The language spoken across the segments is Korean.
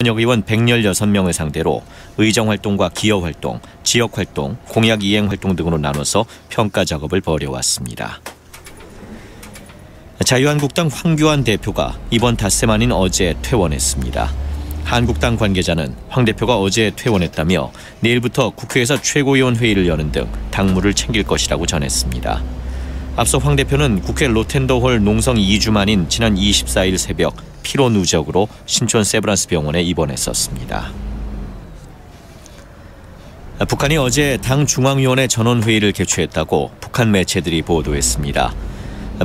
현역 의원 116명을 상대로 의정활동과 기여활동, 지역활동, 공약 이행활동 등으로 나눠서 평가 작업을 벌여왔습니다. 자유한국당 황교안 대표가 이번 닷새 만인 어제 퇴원했습니다. 한국당 관계자는 황 대표가 어제 퇴원했다며 내일부터 국회에서 최고위원 회의를 여는 등 당무를 챙길 것이라고 전했습니다. 앞서 황 대표는 국회 로텐더홀 농성 2주 만인 지난 24일 새벽 피로 누적으로 신촌 세브란스 병원에 입원했었습니다. 북한이 어제 당 중앙위원회 전원회의를 개최했다고 북한 매체들이 보도했습니다.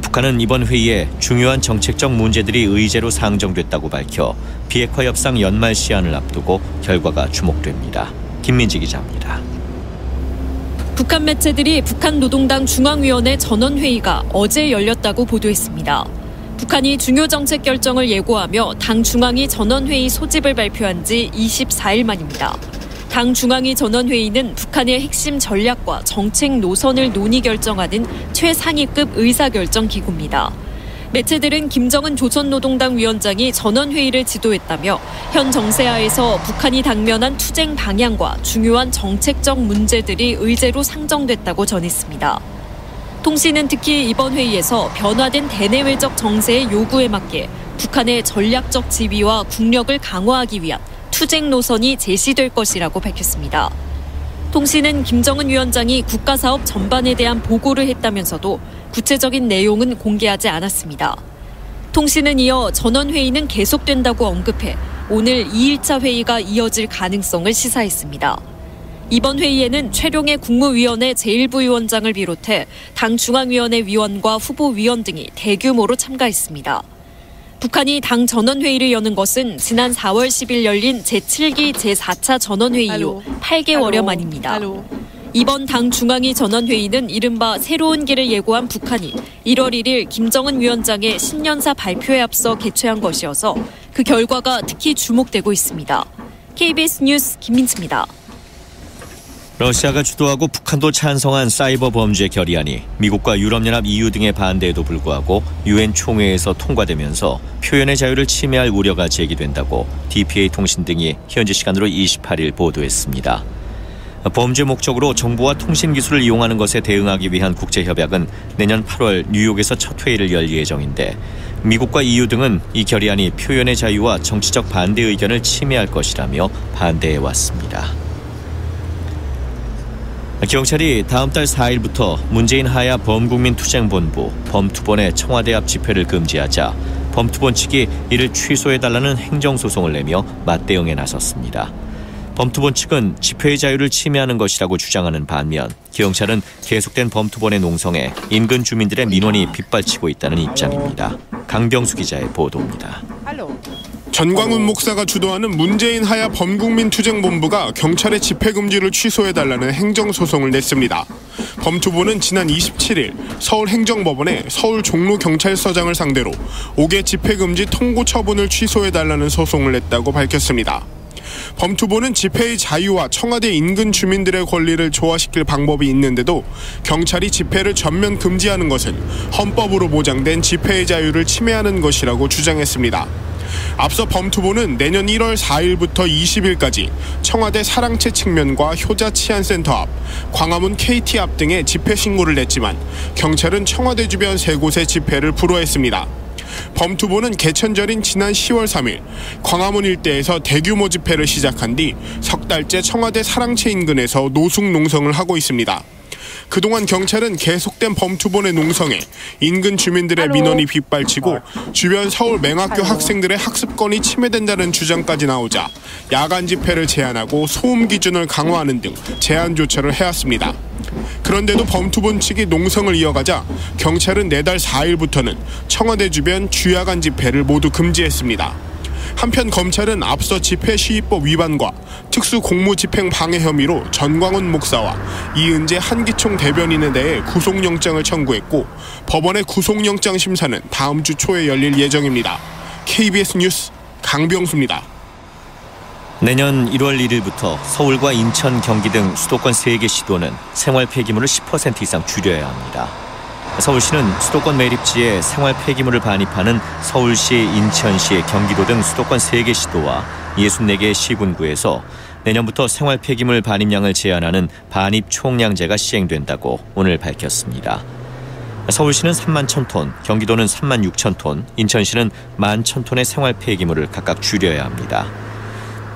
북한은 이번 회의에 중요한 정책적 문제들이 의제로 상정됐다고 밝혀 비핵화 협상 연말 시한을 앞두고 결과가 주목됩니다. 김민지 기자입니다. 북한 매체들이 북한 노동당 중앙위원회 전원회의가 어제 열렸다고 보도했습니다. 북한이 중요 정책 결정을 예고하며 당 중앙위 전원회의 소집을 발표한 지 24일 만입니다. 당 중앙위 전원회의는 북한의 핵심 전략과 정책 노선을 논의 결정하는 최상위급 의사결정 기구입니다. 매체들은 김정은 조선노동당 위원장이 전원회의를 지도했다며 현 정세하에서 북한이 당면한 투쟁 방향과 중요한 정책적 문제들이 의제로 상정됐다고 전했습니다. 통신은 특히 이번 회의에서 변화된 대내외적 정세의 요구에 맞게 북한의 전략적 지위와 국력을 강화하기 위한 투쟁 노선이 제시될 것이라고 밝혔습니다. 통신은 김정은 위원장이 국가사업 전반에 대한 보고를 했다면서도 구체적인 내용은 공개하지 않았습니다. 통신은 이어 전원회의는 계속된다고 언급해 오늘 2일차 회의가 이어질 가능성을 시사했습니다. 이번 회의에는 최룡해 국무위원회 제1부위원장을 비롯해 당 중앙위원회 위원과 후보위원 등이 대규모로 참가했습니다. 북한이 당 전원회의를 여는 것은 지난 4월 10일 열린 제7기 제4차 전원회의 이후 8개월여 만입니다. 이번 당 중앙위 전원회의는 이른바 새로운 길을 예고한 북한이 1월 1일 김정은 위원장의 신년사 발표에 앞서 개최한 것이어서 그 결과가 특히 주목되고 있습니다. KBS 뉴스 김민지입니다. 러시아가 주도하고 북한도 찬성한 사이버 범죄 결의안이 미국과 유럽연합 EU 등의 반대에도 불구하고 유엔 총회에서 통과되면서 표현의 자유를 침해할 우려가 제기된다고 DPA 통신 등이 현지 시간으로 28일 보도했습니다. 범죄 목적으로 정보와 통신기술을 이용하는 것에 대응하기 위한 국제협약은 내년 8월 뉴욕에서 첫 회의를 열 예정인데 미국과 EU 등은 이 결의안이 표현의 자유와 정치적 반대 의견을 침해할 것이라며 반대해왔습니다. 경찰이 다음 달 4일부터 문재인 하야 범국민투쟁본부 범투본의 청와대 앞 집회를 금지하자 범투본 측이 이를 취소해달라는 행정소송을 내며 맞대응에 나섰습니다. 범투본 측은 집회의 자유를 침해하는 것이라고 주장하는 반면 경찰은 계속된 범투본의 농성에 인근 주민들의 민원이 빗발치고 있다는 입장입니다. 강병수 기자의 보도입니다. 전광훈 목사가 주도하는 문재인 하야 범국민투쟁본부가 경찰의 집회 금지를 취소해달라는 행정소송을 냈습니다. 범투본은 지난 27일 서울행정법원에 서울 종로경찰서장을 상대로 5개 집회 금지 통고 처분을 취소해달라는 소송을 냈다고 밝혔습니다. 범투본은 집회의 자유와 청와대 인근 주민들의 권리를 조화시킬 방법이 있는데도 경찰이 집회를 전면 금지하는 것은 헌법으로 보장된 집회의 자유를 침해하는 것이라고 주장했습니다. 앞서 범투본은 내년 1월 4일부터 20일까지 청와대 사랑채 측면과 효자 치안센터 앞, 광화문 KT 앞 등에 집회 신고를 냈지만 경찰은 청와대 주변 3곳의 집회를 불허했습니다. 범투본은 개천절인 지난 10월 3일 광화문 일대에서 대규모 집회를 시작한 뒤 석 달째 청와대 사랑채 인근에서 노숙 농성을 하고 있습니다. 그동안 경찰은 계속된 범투본의 농성에 인근 주민들의 민원이 빗발치고 주변 서울 맹학교 학생들의 학습권이 침해된다는 주장까지 나오자 야간 집회를 제한하고 소음 기준을 강화하는 등 제한 조처를 해왔습니다. 그런데도 범투본 측이 농성을 이어가자 경찰은 내달 4일부터는 청와대 주변 주야간 집회를 모두 금지했습니다. 한편 검찰은 앞서 집회시위법 위반과 특수공무집행 방해 혐의로 전광훈 목사와 이은재 한기총 대변인에 대해 구속영장을 청구했고 법원의 구속영장 심사는 다음 주 초에 열릴 예정입니다. KBS 뉴스 강병수입니다. 내년 1월 1일부터 서울과 인천, 경기 등 수도권 3개 시도는 생활 폐기물을 10% 이상 줄여야 합니다. 서울시는 수도권 매립지에 생활 폐기물을 반입하는 서울시, 인천시, 경기도 등 수도권 3개 시도와 64개 시군구에서 내년부터 생활 폐기물 반입량을 제한하는 반입 총량제가 시행된다고 오늘 밝혔습니다. 서울시는 3만 1,000톤, 경기도는 3만 6천 톤, 인천시는 1만 1,000톤의 생활 폐기물을 각각 줄여야 합니다.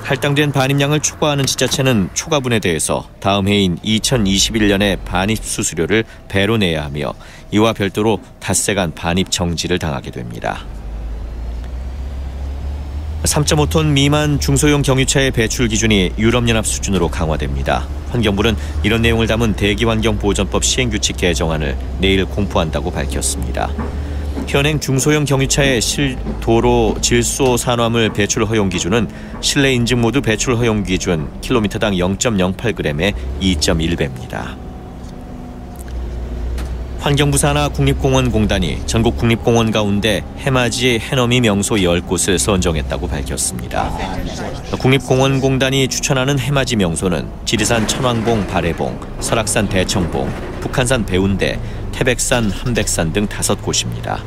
할당된 반입량을 초과하는 지자체는 초과분에 대해서 다음 해인 2021년에 반입 수수료를 배로 내야 하며 이와 별도로 닷새간 반입 정지를 당하게 됩니다. 3.5톤 미만 중소형 경유차의 배출 기준이 유럽연합 수준으로 강화됩니다. 환경부는 이런 내용을 담은 대기환경보전법 시행규칙 개정안을 내일 공포한다고 밝혔습니다. 현행 중소형 경유차의 도로 질소 산화물 배출 허용 기준은 실내 인증 모드 배출 허용 기준 킬로미터당 0.08g에 2.1배입니다. 환경부 산하 국립공원공단이 전국 국립공원 가운데 해맞이 해넘이 명소 10곳을 선정했다고 밝혔습니다. 국립공원공단이 추천하는 해맞이 명소는 지리산 천왕봉 발해봉, 설악산 대청봉, 북한산 배운대, 태백산 함백산 등 5곳입니다.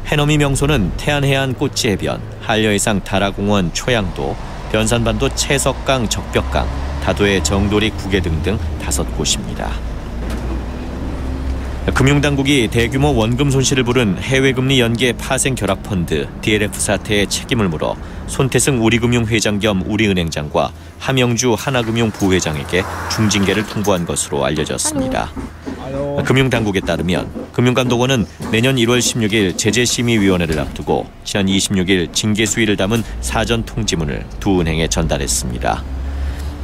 해넘이 명소는 태안해안 꽃지해변, 한려해상 다라공원 초양도, 변산반도 채석강 적벽강, 다도의 정도리 구계 등등 5곳입니다. 금융당국이 대규모 원금 손실을 부른 해외금리 연계 파생 결합펀드 DLF 사태의 책임을 물어 손태승 우리금융 회장 겸 우리은행장과 함영주 하나금융 부회장에게 중징계를 통보한 것으로 알려졌습니다. 금융당국에 따르면 금융감독원은 내년 1월 16일 제재심의위원회를 앞두고 지난 26일 징계수위를 담은 사전 통지문을 두 은행에 전달했습니다.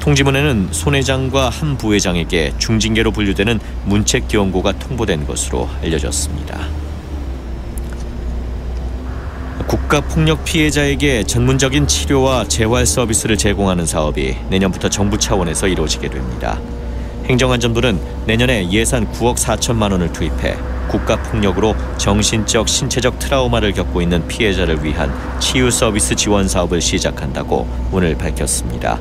통지문에는 손 회장과 한 부회장에게 중징계로 분류되는 문책 경고가 통보된 것으로 알려졌습니다. 국가폭력 피해자에게 전문적인 치료와 재활 서비스를 제공하는 사업이 내년부터 정부 차원에서 이루어지게 됩니다. 행정안전부는 내년에 예산 9억 4천만 원을 투입해 국가폭력으로 정신적, 신체적 트라우마를 겪고 있는 피해자를 위한 치유 서비스 지원 사업을 시작한다고 오늘 밝혔습니다.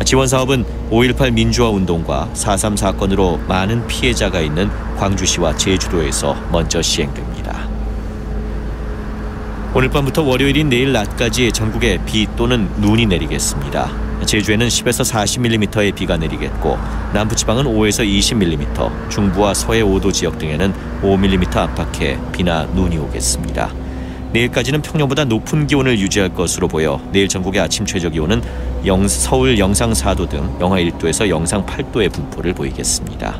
지원 사업은 5.18 민주화 운동과 4.3 사건으로 많은 피해자가 있는 광주시와 제주도에서 먼저 시행됩니다. 오늘 밤부터 월요일인 내일 낮까지 전국에 비 또는 눈이 내리겠습니다. 제주에는 10에서 40mm의 비가 내리겠고 남부지방은 5에서 20mm, 중부와 서해 5도 지역 등에는 5mm 안팎의 비나 눈이 오겠습니다. 내일까지는 평년보다 높은 기온을 유지할 것으로 보여 내일 전국의 아침 최저기온은 서울 영상 4도 등 영하 1도에서 영상 8도의 분포를 보이겠습니다.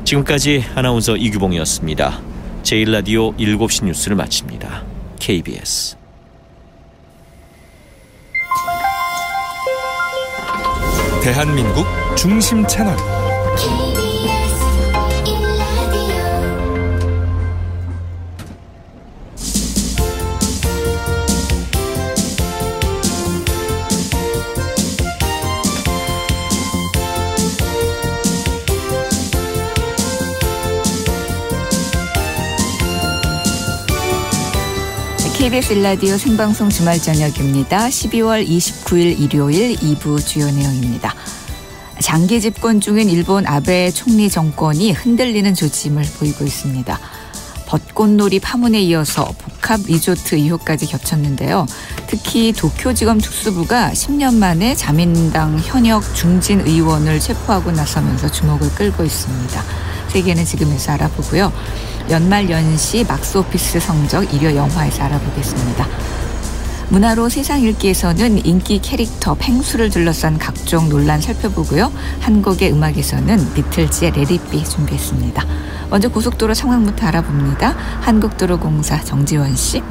지금까지 아나운서 이규봉이었습니다. 제1라디오 7시 뉴스를 마칩니다. KBS 대한민국 중심 채널 KBS 일라디오 생방송 주말 저녁입니다. 12월 29일 일요일 2부 주요 내용입니다. 장기 집권 중인 일본 아베 총리 정권이 흔들리는 조짐을 보이고 있습니다. 벚꽃놀이 파문에 이어서 복합 리조트 의혹까지 겹쳤는데요. 특히 도쿄지검 특수부가 10년 만에 자민당 현역 중진 의원을 체포하고 나서면서 주목을 끌고 있습니다. 세계는 지금에서 알아보고요. 연말 연시 막스오피스 성적 일요 영화에서 알아보겠습니다. 문화로 세상 읽기에서는 인기 캐릭터 펭수를 둘러싼 각종 논란 살펴보고요. 한국의 음악에서는 비틀즈의 Let It Be 준비했습니다. 먼저 고속도로 상황부터 알아봅니다. 한국도로공사 정지원 씨.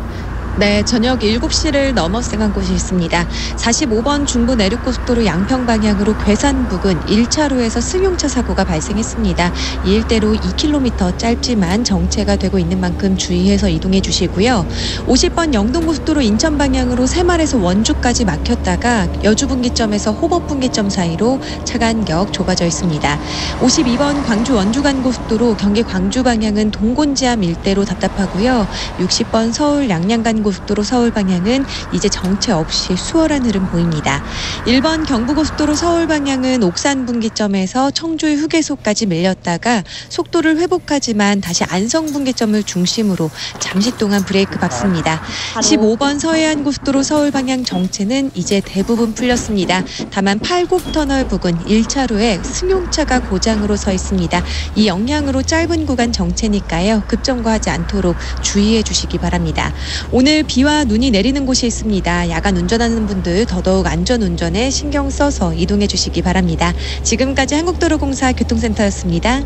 네, 저녁 7시를 넘어서 간 곳이 있습니다. 45번 중부 내륙고속도로 양평 방향으로 괴산 부근 1차로에서 승용차 사고가 발생했습니다. 이 일대로 2km 짧지만 정체가 되고 있는 만큼 주의해서 이동해 주시고요. 50번 영동고속도로 인천 방향으로 새말에서 원주까지 막혔다가 여주분기점에서 호법분기점 사이로 차 간격 좁아져 있습니다. 52번 광주 원주간 고속도로 경기 광주 방향은 동곤지암 일대로 답답하고요. 60번 서울 양양간 경부고속도로 서울 방향은 이제 정체 없이 수월한 흐름 보입니다. 1번 경부고속도로 서울 방향은 옥산 분기점에서 청주 휴게소까지 밀렸다가 속도를 회복하지만 다시 안성 분기점을 중심으로 잠시 동안 브레이크 밟습니다. 15번 서해안고속도로 서울 방향 정체는 이제 대부분 풀렸습니다. 다만 팔곡터널 부근 1차로에 승용차가 고장으로 서 있습니다. 이 영향으로 짧은 구간 정체니까요. 급정거하지 않도록 주의해 주시기 바랍니다. 오늘 비와 눈이 내리는 곳이 있습니다. 야간 운전하는 분들 더더욱 안전운전에 신경 써서 이동해 주시기 바랍니다. 지금까지 한국도로공사 교통센터였습니다.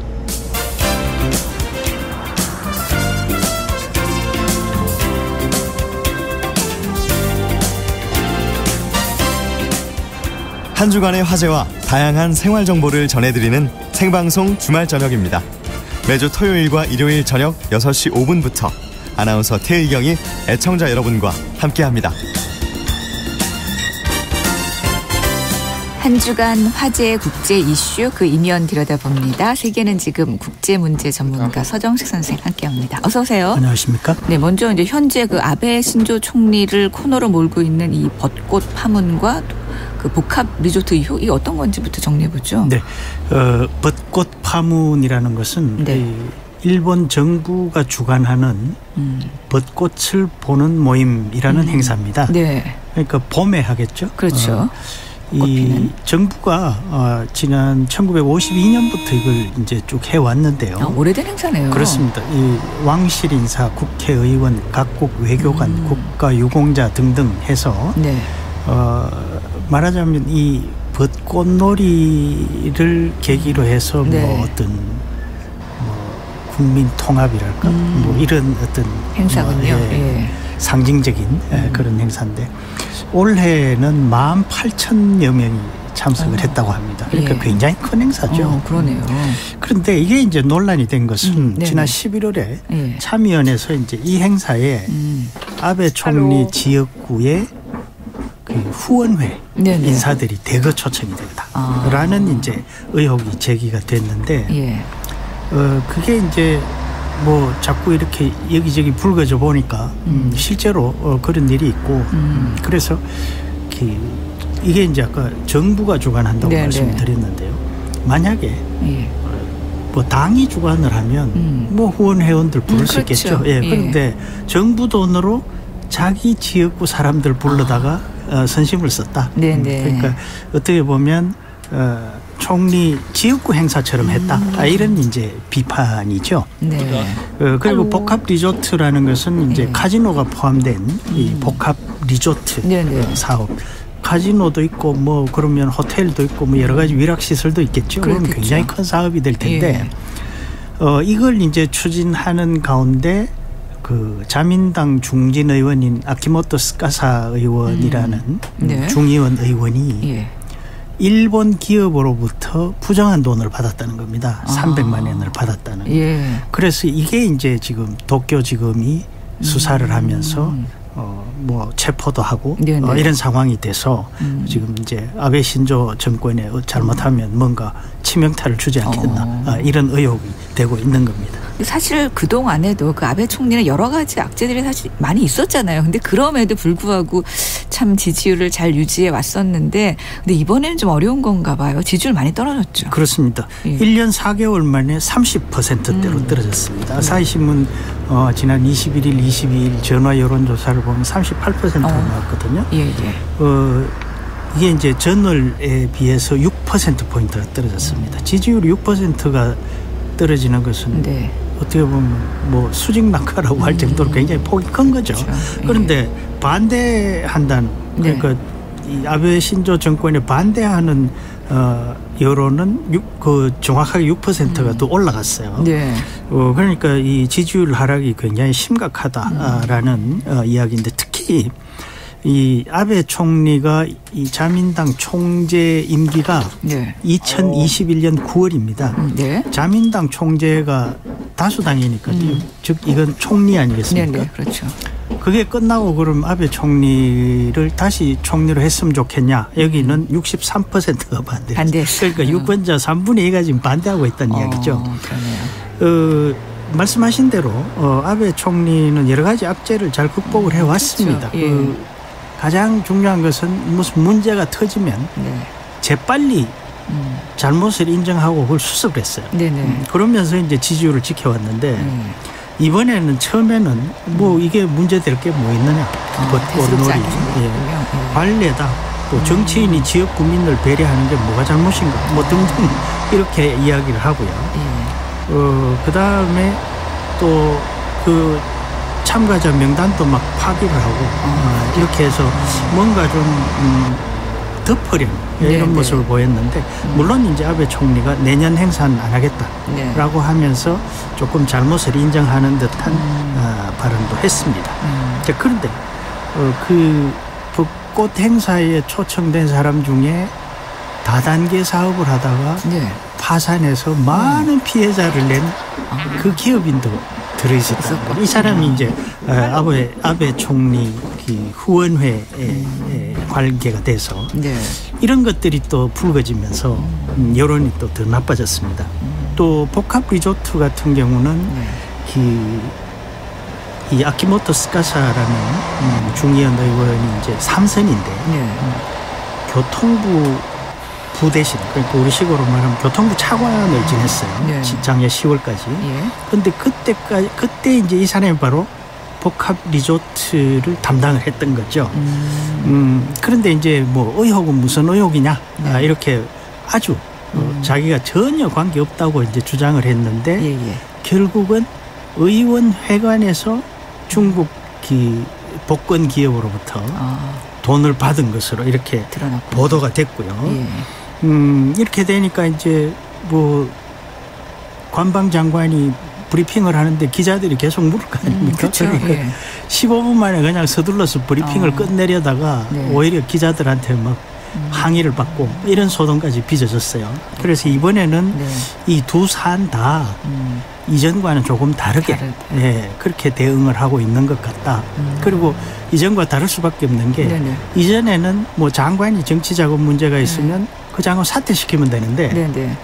한 주간의 화제와 다양한 생활 정보를 전해드리는 생방송 주말 저녁입니다. 매주 토요일과 일요일 저녁 6시 5분부터 아나운서 태의경이 애청자 여러분과 함께합니다. 한 주간 화제의 국제 이슈 그 이면 들여다봅니다. 세계는 지금 국제 문제 전문가 서정식 선생 함께합니다. 어서 오세요. 안녕하십니까? 네, 먼저 이제 현재 그 아베 신조 총리를 코너로 몰고 있는 이 벚꽃 파문과 그 복합 리조트 이후 이 어떤 건지부터 정리해 보죠. 네, 벚꽃 파문이라는 것은 네. 일본 정부가 주관하는 벚꽃을 보는 모임이라는 행사입니다. 네. 그러니까 봄에 하겠죠. 그렇죠. 이 정부가 지난 1952년부터 이걸 이제 쭉 해왔는데요. 오래된 행사네요. 그렇습니다. 이 왕실 인사, 국회의원, 각국 외교관, 국가유공자 등등 해서 네. 말하자면 이 벚꽃놀이를 계기로 해서 네. 뭐 어떤 국민 통합이랄까 뭐 이런 어떤 행사군요. 예. 상징적인 그런 행사인데 올해는 18,000여 명이 참석을 했다고 합니다. 그러니까 예. 굉장히 큰 행사죠. 그러네요. 그런데 이게 이제 논란이 된 것은 지난 11월에 예. 참의원에서 이제 이 행사에 아베 총리 지역구의 그 후원회 네네. 인사들이 대거 초청이 됐다라는 이제 의혹이 제기가 됐는데 예. 그게 이제 뭐 자꾸 이렇게 여기저기 불거져 보니까 실제로 그런 일이 있고 그래서 이게 이제 아까 정부가 주관한다고 네네. 말씀을 드렸는데요. 만약에 예. 뭐 당이 주관을 하면 뭐 후원 회원들 부를 수 그렇죠. 있겠죠. 예. 그런데 정부 돈으로 자기 지역구 사람들 불러다가 선심을 썼다. 네네. 그러니까 어떻게 보면 총리 지역구 행사처럼 했다. 이런 이제 비판이죠. 네. 그리고 복합 리조트라는 것은 이제 네. 카지노가 포함된 이 복합 리조트 네네. 사업. 카지노도 있고 뭐 그러면 호텔도 있고 뭐 여러 가지 위락 시설도 있겠죠. 그럼 굉장히 큰 사업이 될 텐데 이걸 이제 추진하는 가운데 그 자민당 중진 의원인 아키모토 스카사 의원이라는 네. 중의원 의원이 예. 일본 기업으로부터 부정한 돈을 받았다는 겁니다. 300만 원을 받았다는. 예. 그래서 이게 이제 지금 도쿄지검이 수사를 하면서 뭐 체포도 하고 이런 상황이 돼서 지금 이제 아베 신조 정권에 잘못하면 뭔가 치명타를 주지 않겠나 이런 의혹이 되고 있는 겁니다. 사실 그동안에도 그 아베 총리는 여러 가지 악재들이 사실 많이 있었잖아요. 근데 그럼에도 불구하고 참 지지율을 잘 유지해 왔었는데 근데 이번에는 좀 어려운 건가 봐요. 지지율 많이 떨어졌죠. 그렇습니다. 예. 1년 4개월 만에 30%대로 떨어졌습니다. 아사히신문 지난 21일, 22일 전화 여론조사를 보면 38%가 나왔거든요. 예. 이게 이제 전월에 비해서 6%포인트가 떨어졌습니다. 지지율이 6%가 떨어지는 것은 네. 어떻게 보면 뭐 수직 낙하라고 할 정도로 굉장히 폭이 큰 거죠. 그렇죠. 그런데 반대한다는 그러니까 이 아베 신조 정권에 반대하는 여론은 정확하게 6%가 또 올라갔어요. 네. 그러니까 이 지지율 하락이 굉장히 심각하다라는 이야기인데 특히 이 아베 총리가 이 자민당 총재 임기가 2021년 9월입니다. 네. 자민당 총재가 다수당이니까 즉 이건 총리 아니겠습니까? 네, 그렇죠. 그게 끝나고 그럼 아베 총리를 다시 총리로 했으면 좋겠냐? 여기는 63%가 반대했어요. 그러니까 유권자 3분의 2가 지금 반대하고 있다는 이야기죠. 그러네요. 말씀하신 대로 아베 총리는 여러 가지 악재를 잘 극복을 해왔습니다. 그렇죠. 예. 가장 중요한 것은 무슨 문제가 터지면 재빨리 잘못을 인정하고 그걸 수습을 했어요. 그러면서 이제 지지율을 지켜왔는데 이번에는 처음에는 뭐 이게 문제될 게 뭐 있느냐. 벚꽃놀이, 관례다. 또 정치인이 지역 국민을 배려하는 게 뭐가 잘못인가. 뭐 등등 이렇게 이야기를 하고요. 그다음에 또 그 참가자 명단도 막 파기를 하고 이렇게 해서 뭔가 좀 덮으려는 이런 모습을 보였는데 물론 이제 아베 총리가 내년 행사는 안 하겠다라고 하면서 조금 잘못을 인정하는 듯한 발언도 했습니다. 그런데 그 벚꽃 행사에 초청된 사람 중에 다단계 사업을 하다가 파산해서 많은 피해자를 낸 그 기업인도 들어있었다. 이 사람이 이제 아베 총리 후원회에 관계가 돼서 이런 것들이 또 불거지면서 여론이 또 더 나빠졌습니다. 또 복합 리조트 같은 경우는 이 아키모토 스카사라는 중의원 의원이 이제 3선인데 교통부 부대신, 그러니까 우리 식으로 말하면 교통부 차관을 지냈어요. 작년 10월까지. 그런데 그때 이제 이 사람이 바로 복합 리조트를 담당을 했던 거죠. 그런데 이제 뭐 의혹은 무슨 의혹이냐 이렇게 아주 자기가 전혀 관계 없다고 이제 주장을 했는데 결국은 의원회관에서 중국 복권 기업으로부터 돈을 받은 것으로 이렇게 보도가 됐고요. 이렇게 되니까 이제 뭐 관방장관이 브리핑을 하는데 기자들이 계속 물을 거 아닙니까? 그러니까 15분 만에 그냥 서둘러서 브리핑을 끝내려다가 오히려 기자들한테 막 항의를 받고 이런 소동까지 빚어졌어요. 그래서 이번에는 이 두 사안 다 이전과는 조금 다르게 그렇게 대응을 하고 있는 것 같다. 그리고 이전과 다를 수밖에 없는 게 이전에는 뭐 장관이 정치자금 문제가 있으면 그 장관 사퇴시키면 되는데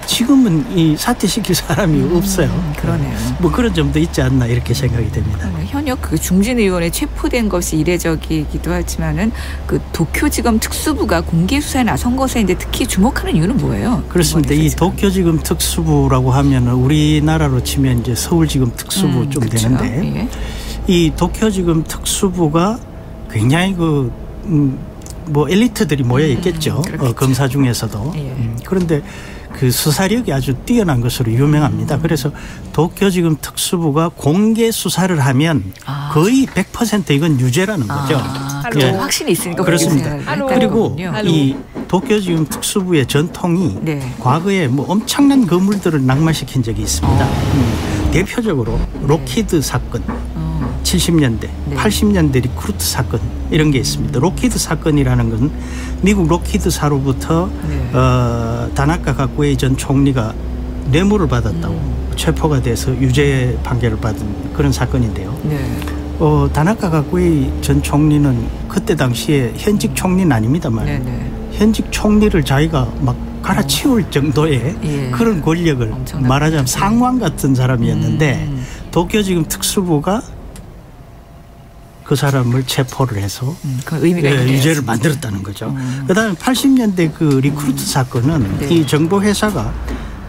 지금은 이 사퇴시킬 사람이 없어요. 그러네요. 뭐 그런 점도 있지 않나 이렇게 생각이 됩니다. 현역 그 중진 의원에 체포된 것이 이례적이기도 하지만은 그 도쿄지검 특수부가 공개 수사에 나선 것에 이제 특히 주목하는 이유는 뭐예요? 그렇습니다. 이 도쿄지검 특수부라고 하면은 우리나라로 치면 이제 서울지검 특수부 좀 그렇죠. 되는데 이 도쿄지검 특수부가 굉장히 뭐 엘리트들이 모여 있겠죠. 검사 중에서도. 그런데 그 수사력이 아주 뛰어난 것으로 유명합니다. 그래서 도쿄지검 특수부가 공개 수사를 하면 거의 100% 이건 유죄라는 거죠. 확신이 있으니까. 그렇습니다. 그리고 이 도쿄지검 특수부의 전통이 과거에 뭐 엄청난 건물들을 낙마시킨 적이 있습니다. 대표적으로 록히드 사건. 70년대, 80년대 리크루트 사건 이런 게 있습니다. 록히드 사건이라는 건 미국 록히드사로부터 다나카 가쿠에이 전 총리가 뇌물을 받았다고 체포가 돼서 유죄 판결을 받은 그런 사건인데요. 다나카 가쿠에이 전 총리는 그때 당시에 현직 총리는 아닙니다만 현직 총리를 자기가 막 갈아치울 정도의 그런 권력을 말하자면 상왕 같은 사람이었는데 도쿄지검 특수부가 그 사람을 체포를 해서 유죄를 만들었다는 거죠. 그다음에 80년대 그 리크루트 사건은 이 정보회사가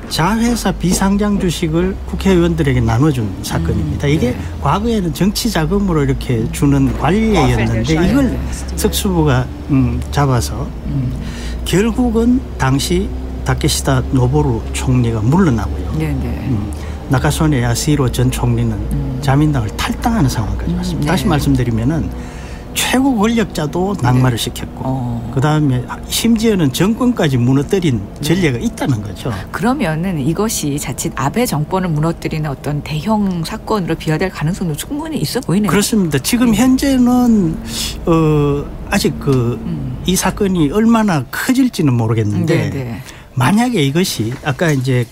자회사 비상장 주식을 국회의원들에게 나눠준 사건입니다. 이게 과거에는 정치 자금으로 이렇게 주는 관리였는데 이걸 특수부가 잡아서 결국은 당시 다케시다 노보루 총리가 물러나고요. 나카소네 야스히로 전 총리는 자민당을 탈당하는 상황까지 왔습니다. 다시 말씀드리면은 최고 권력자도 낙마를 시켰고 그다음에 심지어는 정권까지 무너뜨린 전례가 있다는 거죠. 그러면은 이것이 자칫 아베 정권을 무너뜨리는 어떤 대형 사건으로 비화될 가능성도 충분히 있어 보이네요. 그렇습니다. 지금 현재는 아직 이 사건이 얼마나 커질지는 모르겠는데 만약에 이것이 아까 이제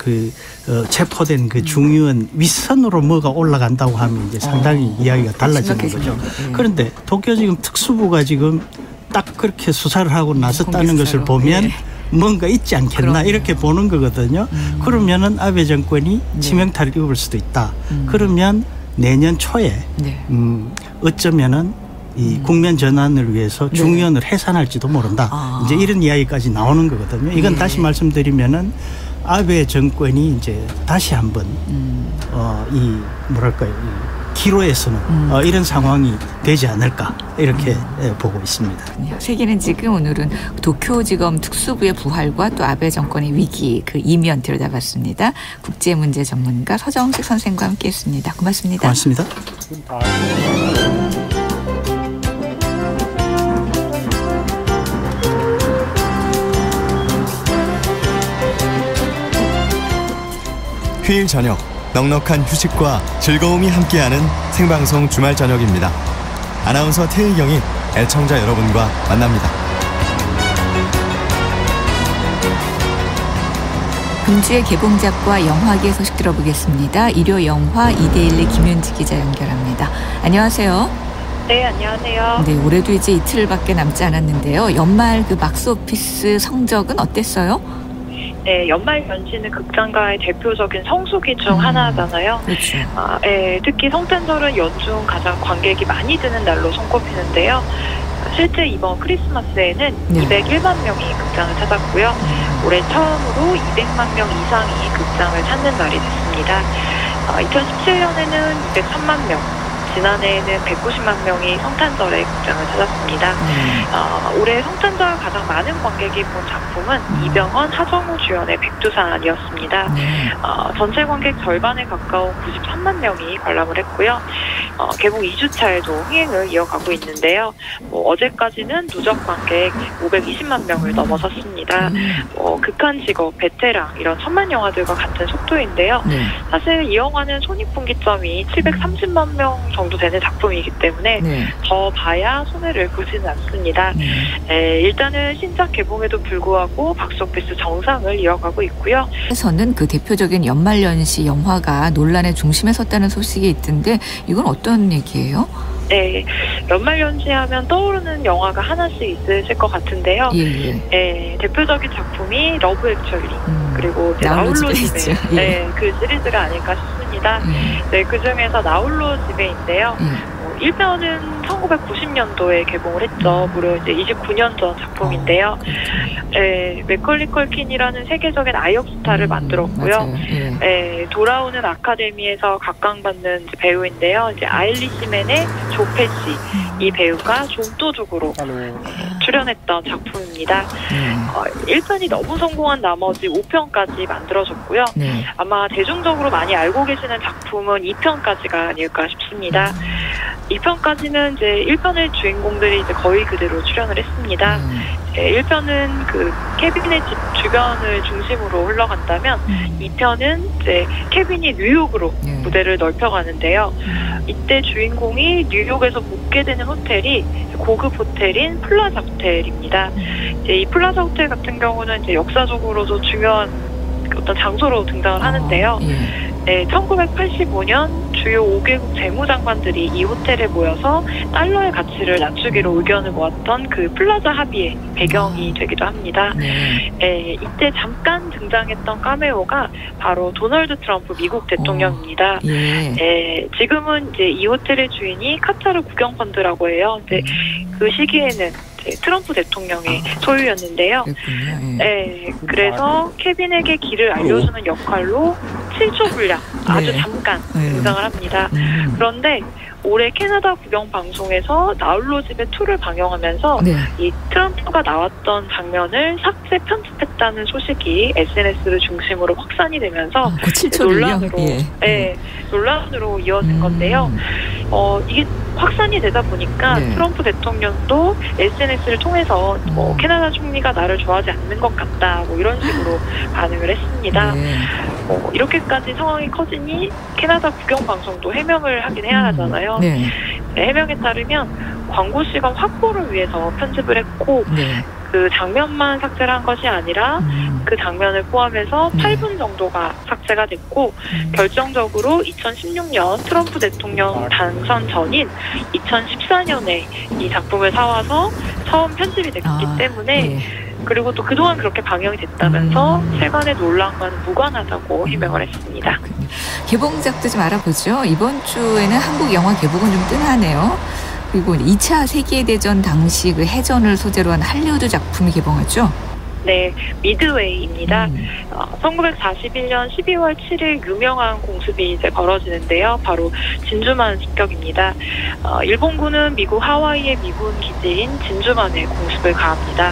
체포된 그 중의원 윗선으로 뭐가 올라간다고 하면 이제 상당히 이야기가 달라지는 거죠. 그런데 도쿄지검 특수부가 지금 딱 그렇게 수사를 하고 나섰다는 것을 보면 뭔가 있지 않겠나 그럼요. 이렇게 보는 거거든요. 그러면은 아베 정권이 치명타를 입을 수도 있다. 그러면 내년 초에 네. 어쩌면은 이 국면 전환을 위해서 중의원을 해산할지도 모른다. 이제 이런 이야기까지 나오는 거거든요. 이건 다시 말씀드리면은 아베 정권이 이제 다시 한번 이 뭐랄까요, 이 기로에서는 이런 상황이 되지 않을까 이렇게 보고 있습니다. 세계는 지금 오늘은 도쿄지검 특수부의 부활과 또 아베 정권의 위기 그 이면 들여다봤습니다. 국제문제 전문가 서정식 선생과 함께했습니다. 고맙습니다. 고맙습니다. 휴일 저녁, 넉넉한 휴식과 즐거움이 함께하는 생방송 주말 저녁입니다. 아나운서 태희경이 애청자 여러분과 만납니다. 금주의 개봉작과 영화계 소식 들어보겠습니다. 일요 영화 2대1의 김윤지 기자 연결합니다. 안녕하세요. 네, 안녕하세요. 네, 올해도 이제 이틀밖에 남지 않았는데요. 연말 그 박스오피스 성적은 어땠어요? 네, 연말 연시는 극장가의 대표적인 성수기 중 하나잖아요. 그렇죠. 특히 성탄절은 연중 가장 관객이 많이 드는 날로 손꼽히는데요. 실제 이번 크리스마스에는 201만 명이 극장을 찾았고요. 올해 처음으로 200만 명 이상이 극장을 찾는 날이 됐습니다. 2017년에는 203만 명, 지난해에는 190만 명이 성탄절에 극장을 찾았습니다. 올해 성탄절 가장 많은 관객이 본 작품은 이병헌, 하정우 주연의 백두산이었습니다. 전체 관객 절반에 가까운 93만 명이 관람을 했고요. 개봉 2주차에도 흥행을 이어가고 있는데요. 어제까지는 누적 관객 520만 명을 넘어섰습니다. 극한 직업, 베테랑 이런 천만 영화들과 같은 속도인데요. 사실 이 영화는 손익분기점이 730만 명 정도 되는 작품이기 때문에 더 봐야 손해를 보지는 않습니다. 일단은 신작 개봉에도 불구하고 박스오피스 정상을 이어가고 있고요. 에서는 그 대표적인 연말연시 영화가 논란의 중심에 섰다는 소식이 있던데 이건 어떤 얘기예요? 네, 연말연시하면 떠오르는 영화가 하나씩 있으실 것 같은데요. 대표적인 작품이 러브 액츄얼리 그리고 나홀로 집에 그 시리즈가 아닐까 싶습니다. 네, 그 중에서 나홀로 집에인데요. 1편은 1990년도에 개봉을 했죠. 무려 이제 29년 전 작품인데요. 맥컬리 컬킨이라는 세계적인 아역 스타를 만들었고요. 돌아오는 아카데미에서 각광받는 배우인데요. 이제 아일리시 맨의 조 패시 이 배우가 좀도둑으로 출연했던 작품입니다. 1편이 너무 성공한 나머지 5편까지 만들어졌고요. 아마 대중적으로 많이 알고 계시는 작품은 2편까지가 아닐까 싶습니다. 2편까지는 이제 1편의 주인공들이 이제 거의 그대로 출연을 했습니다. 1편은 그 케빈의 집 주변을 중심으로 흘러간다면 2편은 이제 케빈이 뉴욕으로 무대를 넓혀가는데요. 이때 주인공이 뉴욕에서 묵게 되는 호텔이 고급 호텔인 플라자 호텔입니다. 이제 이 플라자 호텔 같은 경우는 이제 역사적으로도 중요한 어떤 장소로 등장을 하는데요. 1985년 주요 5개국 재무장관들이 이 호텔에 모여서 달러의 가치를 낮추기로 의견을 모았던 그 플라자 합의의 배경이 되기도 합니다. 이때 잠깐 등장했던 카메오가 바로 도널드 트럼프 미국 대통령입니다. 지금은 이제 이 호텔의 주인이 카타르 국영펀드라고 해요. 이제 그 시기에는 트럼프 대통령의 소유였는데요. 그래서 케빈에게 길을 알려주는 역할로 7초 분량 아주 잠깐 등장을 합니다. 그런데 올해 캐나다 국영방송에서 나홀로 집의 2를 방영하면서 이 트럼프가 나왔던 장면을 삭제 편집했다는 소식이 SNS를 중심으로 확산이 되면서 논란으로 이어진 건데요. 이게 확산이 되다 보니까 트럼프 대통령도 SNS를 통해서 캐나다 총리가 나를 좋아하지 않는 것 같다 뭐 이런 식으로 반응을 했습니다. 이렇게까지 상황이 커지니 캐나다 국영방송도 해명을 하긴 해야 하잖아요. 해명에 따르면 광고 시간 확보를 위해서 편집을 했고 그 그 장면만 삭제를 한 것이 아니라 그 장면을 포함해서 8분 정도가 삭제가 됐고 결정적으로 2016년 트럼프 대통령 당선 전인 2014년에 이 작품을 사와서 처음 편집이 됐기 때문에 그리고 또 그동안 그렇게 방영이 됐다면서 세간의 논란과는 무관하다고 해명을 했습니다. 개봉작도 좀 알아보죠. 이번 주에는 한국 영화 개봉은 좀 뜸하네요. 그리고 2차 세계대전 당시 그 해전을 소재로 한 할리우드 작품이 개봉하죠. 네, 미드웨이입니다. 1941년 12월 7일 유명한 공습이 이제 벌어지는데요. 바로 진주만 습격입니다. 일본군은 미국 하와이의 미군 기지인 진주만에 공습을 가합니다.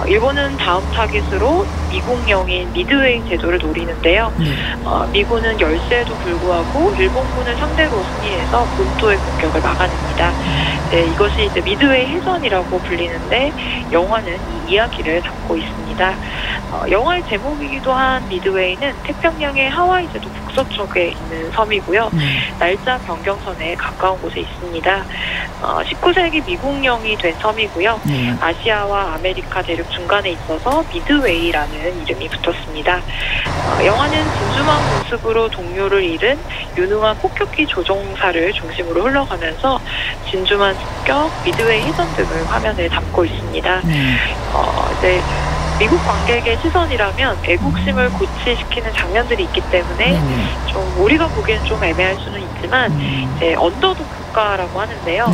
일본은 다음 타깃으로 미국령인 미드웨이 제도를 노리는데요. 미군은 열세에도 불구하고 일본군을 상대로 승리해서 본토의 공격을 막아냅니다. 네, 이것이 이제 미드웨이 해전이라고 불리는데 영화는 이 이야기를 담고 있습니다. 영화의 제목이기도 한 미드웨이는 태평양의 하와이 제도 북서쪽에 있는 섬이고요. 날짜 변경선에 가까운 곳에 있습니다. 19세기 미국령이 된 섬이고요. 아시아와 아메리카 대륙 중간에 있어서 미드웨이라는 이름이 붙었습니다. 영화는 진주만 공습으로 동료를 잃은 유능한 폭격기 조종사를 중심으로 흘러가면서 진주만 습격, 미드웨이 해전 등을 화면에 담고 있습니다. 이제 미국 관객의 시선이라면 애국심을 고취시키는 장면들이 있기 때문에 좀 우리가 보기엔 좀 애매할 수는 있지만 이제 언더독 국가라고 하는데요.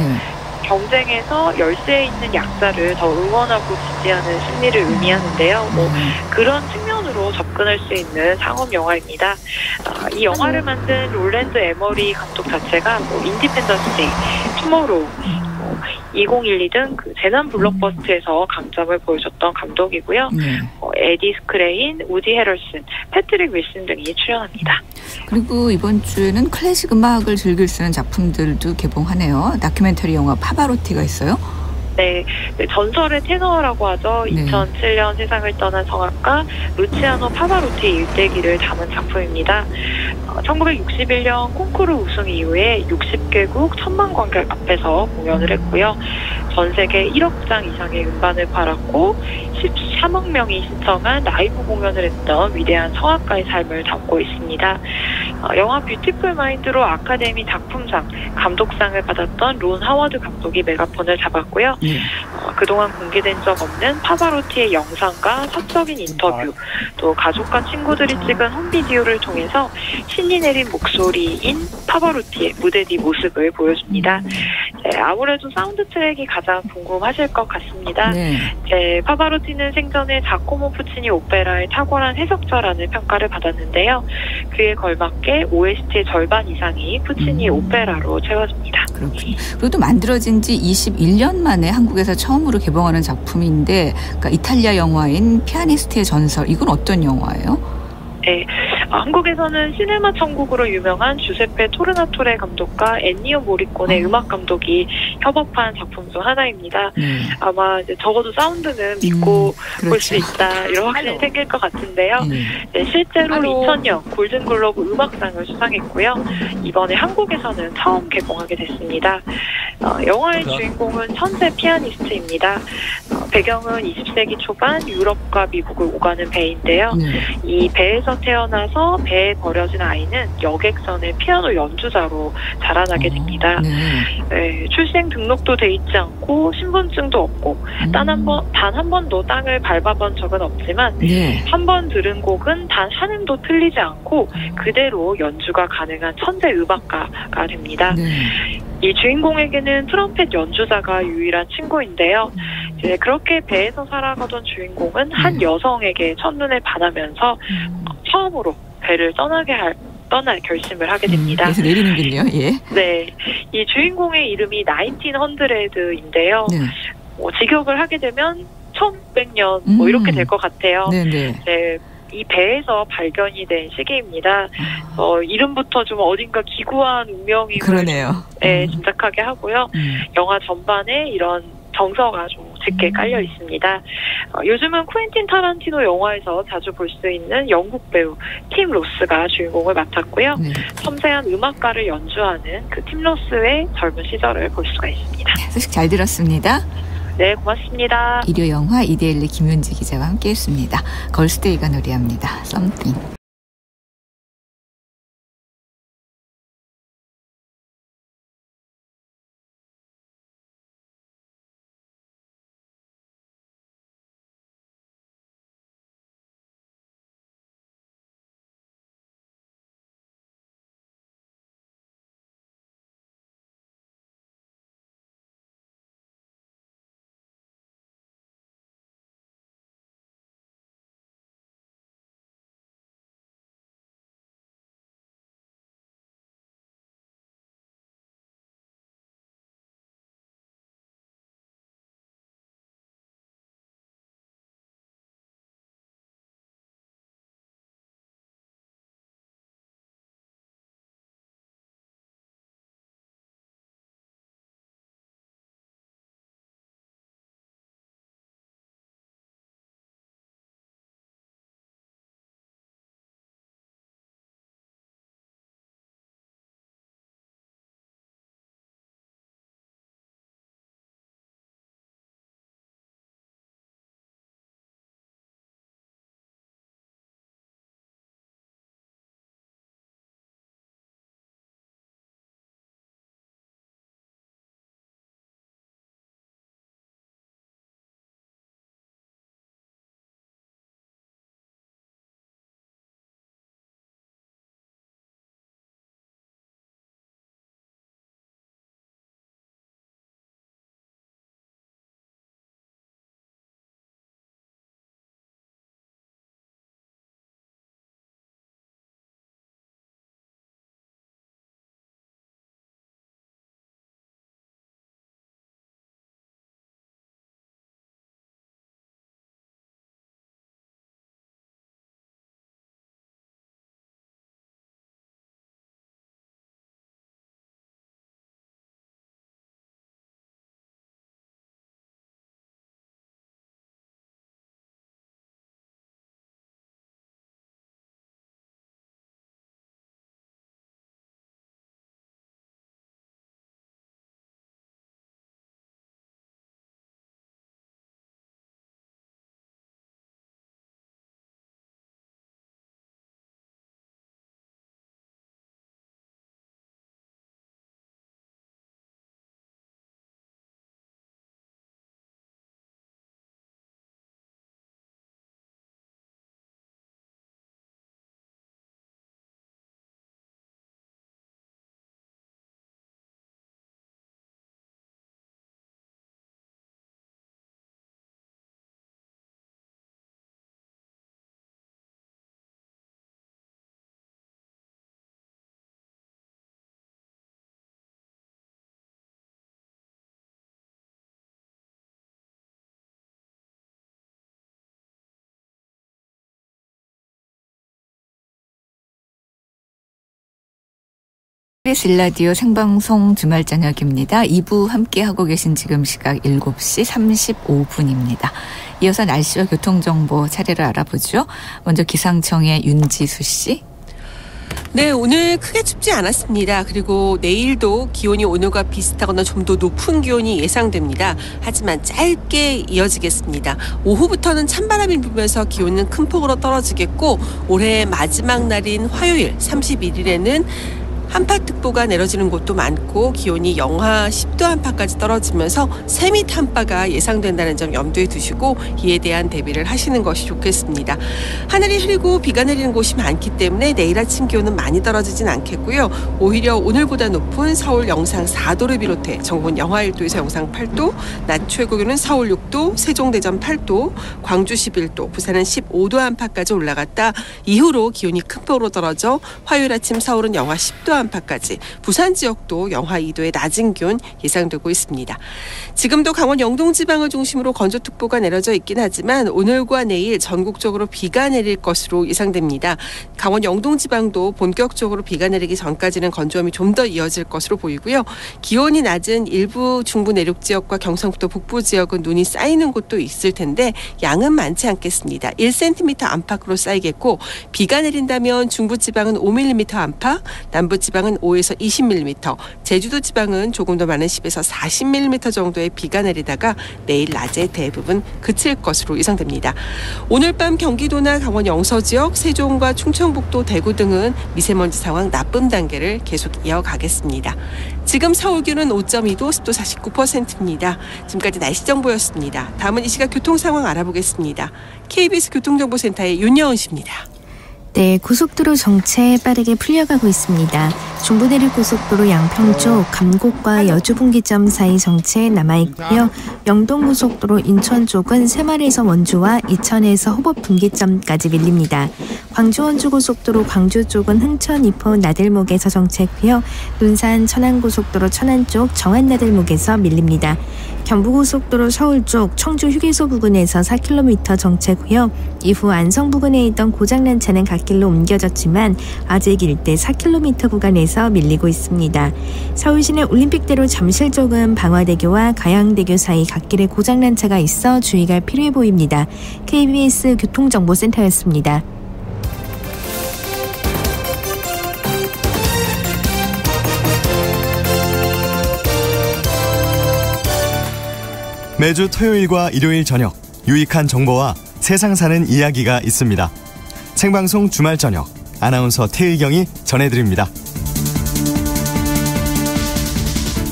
경쟁에서 열세에 있는 약자를 더 응원하고 지지하는 심리를 의미하는데요. 그런 측면으로 접근할 수 있는 상업 영화입니다. 이 영화를 만든 롤랜드 에머리 감독 자체가 인디펜던스 데이, 투모로우, 2012 등 그 재난 블록버스트에서 강점을 보여줬던 감독이고요. 에디 스크레인, 우디 헤럴슨, 패트릭 윌슨 등이 출연합니다. 그리고 이번 주에는 클래식 음악을 즐길 수 있는 작품들도 개봉하네요. 다큐멘터리 영화 파바로티가 있어요. 네, 전설의 테너라고 하죠. 2007년 세상을 떠난 성악가 루치아노 파바로티 일대기를 담은 작품입니다. 1961년 콩쿠르 우승 이후에 60개국 1000만 관객 앞에서 공연을 했고요. 전 세계 1억 장 이상의 음반을 팔았고 13억 명이 신청한 라이브 공연을 했던 위대한 성악가의 삶을 담고 있습니다. 영화 뷰티풀 마인드로 아카데미 작품상, 감독상을 받았던 론 하워드 감독이 메가폰을 잡았고요. 그동안 공개된 적 없는 파바로티의 영상과 사적인 인터뷰, 또 가족과 친구들이 찍은 홈비디오를 통해서 신이 내린 목소리인 파바로티의 무대 뒤 모습을 보여줍니다. 네, 아무래도 사운드 트랙이 가장 궁금하실 것 같습니다. 네, 파바로티는 생전에 자코모 푸치니 오페라의 탁월한 해석자라는 평가를 받았는데요. 그에 걸맞게 OST의 절반 이상이 푸치니 오페라로 채워집니다. 그렇군요. 그리고 또 만들어진 지 21년 만에 한국에서 처음으로 개봉하는 작품인데, 그러니까 이탈리아 영화인 피아니스트의 전설, 이건 어떤 영화예요? 네, 한국에서는 시네마 천국으로 유명한 주세페 토르나토레 감독과 엔니오 모리콘의 음악 감독이 협업한 작품 중 하나입니다. 아마 이제 적어도 사운드는 믿고 볼 수 있다, 이런 확신이 생길 것 같은데요. 네, 실제로 2000년 골든글로브 음악상을 수상했고요. 이번에 한국에서는 처음 개봉하게 됐습니다. 영화의 주인공은 천재 피아니스트입니다. 배경은 20세기 초반 유럽과 미국을 오가는 배인데요. 이 배에서 태어나서 배에 버려진 아이는 여객선의 피아노 연주자로 자라나게 됩니다. 네, 출생 등록도 돼 있지 않고 신분증도 없고 단 한 번도 땅을 밟아본 적은 없지만 한 번 들은 곡은 단 한 음도 틀리지 않고 그대로 연주가 가능한 천재 음악가가 됩니다. 이 주인공에게는 트럼펫 연주자가 유일한 친구인데요. 이제 그렇게 배에서 살아가던 주인공은 한 여성에게 첫눈에 반하면서 처음으로 배를 떠날 결심을 하게 됩니다. 그래서 내리는군요. 예. 네, 이 주인공의 이름이 1900인데요. 직역을 하게 되면 1600년 뭐 이렇게 될 것 같아요. 네. 이 배에서 발견이 된 시기입니다. 이름부터 좀 어딘가 기구한 운명임을 짐작하게 하고요. 영화 전반에 이런 정서가 좀 짙게 깔려 있습니다. 요즘은 쿠엔틴 타란티노 영화에서 자주 볼 수 있는 영국 배우 팀 로스가 주인공을 맡았고요. 섬세한 음악가를 연주하는 그 팀 로스의 젊은 시절을 볼 수가 있습니다. 소식 잘 들었습니다. 네, 고맙습니다. 일요 영화 이데일리 김윤지 기자와 함께했습니다. 걸스데이가 노래합니다. Something. KBS 일라디오 생방송 주말 저녁입니다. 2부 함께하고 계신 지금 시각 7시 35분입니다. 이어서 날씨와 교통정보 차례로 알아보죠. 먼저 기상청의 윤지수 씨. 네, 오늘 크게 춥지 않았습니다. 그리고 내일도 기온이 오늘과 비슷하거나 좀 더 높은 기온이 예상됩니다. 하지만 짧게 이어지겠습니다. 오후부터는 찬바람이 불면서 기온은 큰 폭으로 떨어지겠고 올해 마지막 날인 화요일 31일에는 한파특보가 내려지는 곳도 많고 기온이 영하 10도 안팎까지 떨어지면서 세미 한파가 예상된다는 점 염두에 두시고 이에 대한 대비를 하시는 것이 좋겠습니다. 하늘이 흐리고 비가 내리는 곳이 많기 때문에 내일 아침 기온은 많이 떨어지진 않겠고요. 오히려 오늘보다 높은 서울 영상 4도를 비롯해 전국은 영하 1도에서 영상 8도, 낮 최고 기온은 서울 6도, 세종대전 8도, 광주 11도, 부산은 15도 안팎까지 올라갔다 이후로 기온이 큰 폭으로 떨어져 화요일 아침 서울은 영하 10도 안팎까지, 부산 지역도 영하 2도의 낮은 기온 예상되고 있습니다. 지금도 강원 영동 지방을 중심으로 건조특보가 내려져 있긴 하지만 오늘과 내일 전국적으로 비가 내릴 것으로 예상됩니다. 강원 영동 지방도 본격적으로 비가 내리기 전까지는 건조함이 좀 더 이어질 것으로 보이고요. 기온이 낮은 일부 중부 내륙 지역과 경상북도 북부 지역은 눈이 쌓이는 곳도 있을 텐데 양은 많지 않겠습니다. 1cm 안팎으로 쌓이겠고 비가 내린다면 중부 지방은 5mm 안팎, 남부 지방 지방은 5에서 20mm, 제주도 지방은 조금 더 많은 10에서 40mm 정도의 비가 내리다가 내일 낮에 대부분 그칠 것으로 예상됩니다. 오늘 밤 경기도나 강원 영서 지역, 세종과 충청북도, 대구 등은 미세먼지 상황 나쁨 단계를 계속 이어가겠습니다. 지금 서울 기온은 5.2도, 습도 49%입니다. 지금까지 날씨 정보였습니다. 다음은 이 시각 교통 상황 알아보겠습니다. KBS 교통정보센터의 윤여은 씨입니다. 네, 고속도로 정체 빠르게 풀려가고 있습니다. 중부내륙고속도로 양평 쪽 감곡과 여주분기점 사이 정체 남아있고요. 영동고속도로 인천 쪽은 새마을에서 원주와 이천에서 호법분기점까지 밀립니다. 광주원주고속도로 광주 쪽은 흥천 이포 나들목에서 정체고요. 논산 천안고속도로 천안 쪽 정안나들목에서 밀립니다. 경부고속도로 서울 쪽 청주 휴게소 부근에서 4km 정체고요. 이후 안성 부근에 있던 고장난 차는 갓길로 옮겨졌지만 아직 일대 4km 구간에서 밀리고 있습니다. 서울시내 올림픽대로 잠실 쪽은 방화대교와 가양대교 사이 갓길에 고장난 차가 있어 주의가 필요해 보입니다. KBS 교통정보센터였습니다. 매주 토요일과 일요일 저녁 유익한 정보와 세상 사는 이야기가 있습니다. 생방송 주말 저녁 아나운서 태의경이 전해드립니다.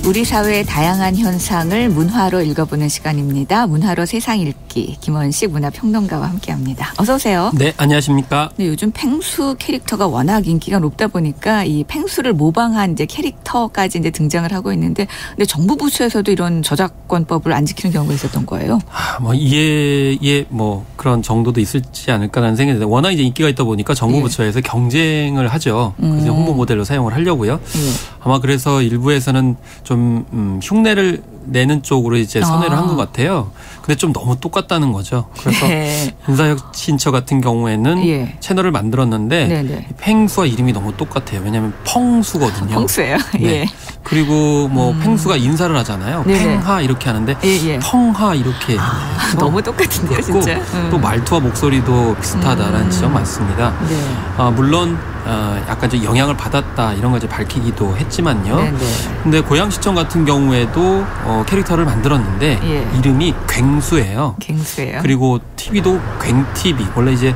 우리 사회의 다양한 현상을 문화로 읽어보는 시간입니다. 문화로 세상 읽기 김원식 문화평론가와 함께합니다. 어서 오세요. 네, 안녕하십니까. 네, 요즘 펭수 캐릭터가 워낙 인기가 높다 보니까 이 펭수를 모방한 이제 캐릭터까지 이제 등장을 하고 있는데, 근데 정부 부처에서도 이런 저작권법을 안 지키는 경우가 있었던 거예요. 뭐 이해의 뭐 그런 정도도 있을지 않을까라는 생각이 드는데, 워낙 이제 인기가 있다 보니까 정부 부처에서 경쟁을 하죠. 그래서 홍보 모델로 사용을 하려고요. 아마 그래서 일부에서는 좀 흉내를 내는 쪽으로 이제 선회를 한 것 같아요. 근데 좀 너무 똑같다는 거죠. 그래서 인사혁신처 같은 경우에는 채널을 만들었는데 펭수와 이름이 너무 똑같아요. 왜냐하면 펑수거든요. 펑수예요. 네. 그리고 뭐 펭수가 인사를 하잖아요. 팽하 이렇게 하는데 펑하 이렇게 너무 똑같은데요, 진짜. 또 말투와 목소리도 비슷하다라는 지점 많습니다. 물론 약간 좀 영향을 받았다 이런 걸 이제 밝히기도 했지만요. 근데 고양시청 같은 경우에도 캐릭터를 만들었는데 이름이 괭수예요. 괭수예요. 그리고 TV도 괭TV. 원래 이제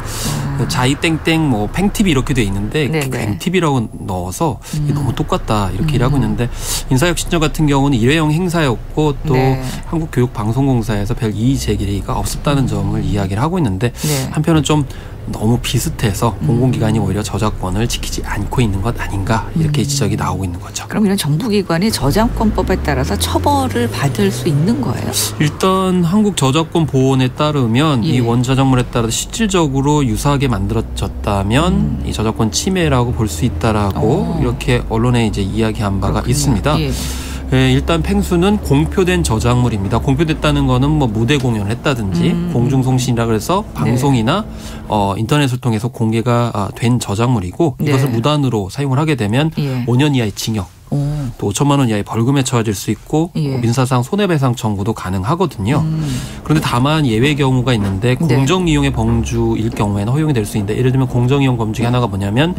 자이땡땡 뭐 팽TV 이렇게 돼 있는데 괭TV라고 넣어서 너무 똑같다 이렇게 일하고 있는데, 인사혁신처 같은 경우는 일회용 행사였고 또 한국교육방송공사에서 별 이의 제기가 없었다는 점을 이야기를 하고 있는데, 한편은 좀 너무 비슷해서 공공기관이 오히려 저작권을 지키지 않고 있는 것 아닌가 이렇게 지적이 나오고 있는 거죠. 그럼 이런 정부기관이 저작권법에 따라서 처벌을 받을 수 있는 거예요? 일단 한국저작권보호원에 따르면 이 원저작물에 따라 실질적으로 유사하게 만들어졌다면 이 저작권 침해라고 볼 수 있다라고 이렇게 언론에 이제 이야기한 바가 있습니다. 일단 펭수는 공표된 저작물입니다. 공표됐다는 거는 뭐 무대 공연을 했다든지 공중송신이라 그래서 방송이나 인터넷을 통해서 공개가 된 저작물이고, 이것을 무단으로 사용을 하게 되면 5년 이하의 징역, 또 5천만 원 이하의 벌금에 처해질 수 있고 민사상 손해배상 청구도 가능하거든요. 그런데 다만 예외 경우가 있는데, 공정이용의 범주일 경우에는 허용이 될 수 있는데, 예를 들면 공정이용 범주 중에 하나가 뭐냐면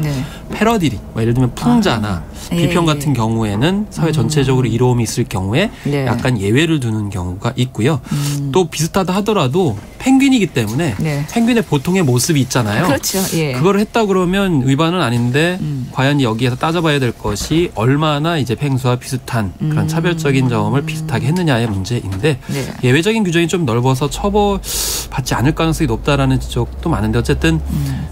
패러디, 예를 들면 풍자나 비평 같은 경우에는 사회 전체적으로 이로움이 있을 경우에 약간 예외를 두는 경우가 있고요. 또 비슷하다 하더라도 펭귄이기 때문에 펭귄의 보통의 모습이 있잖아요. 그렇죠. 그걸 했다 그러면 위반은 아닌데 과연 여기에서 따져봐야 될 것이 얼마나 이제 펭수와 비슷한 그런 차별적인 점을 비슷하게 했느냐의 문제인데, 예외적인 규정이 좀 넓어서 처벌받지 않을 가능성이 높다라는 지적도 많은데, 어쨌든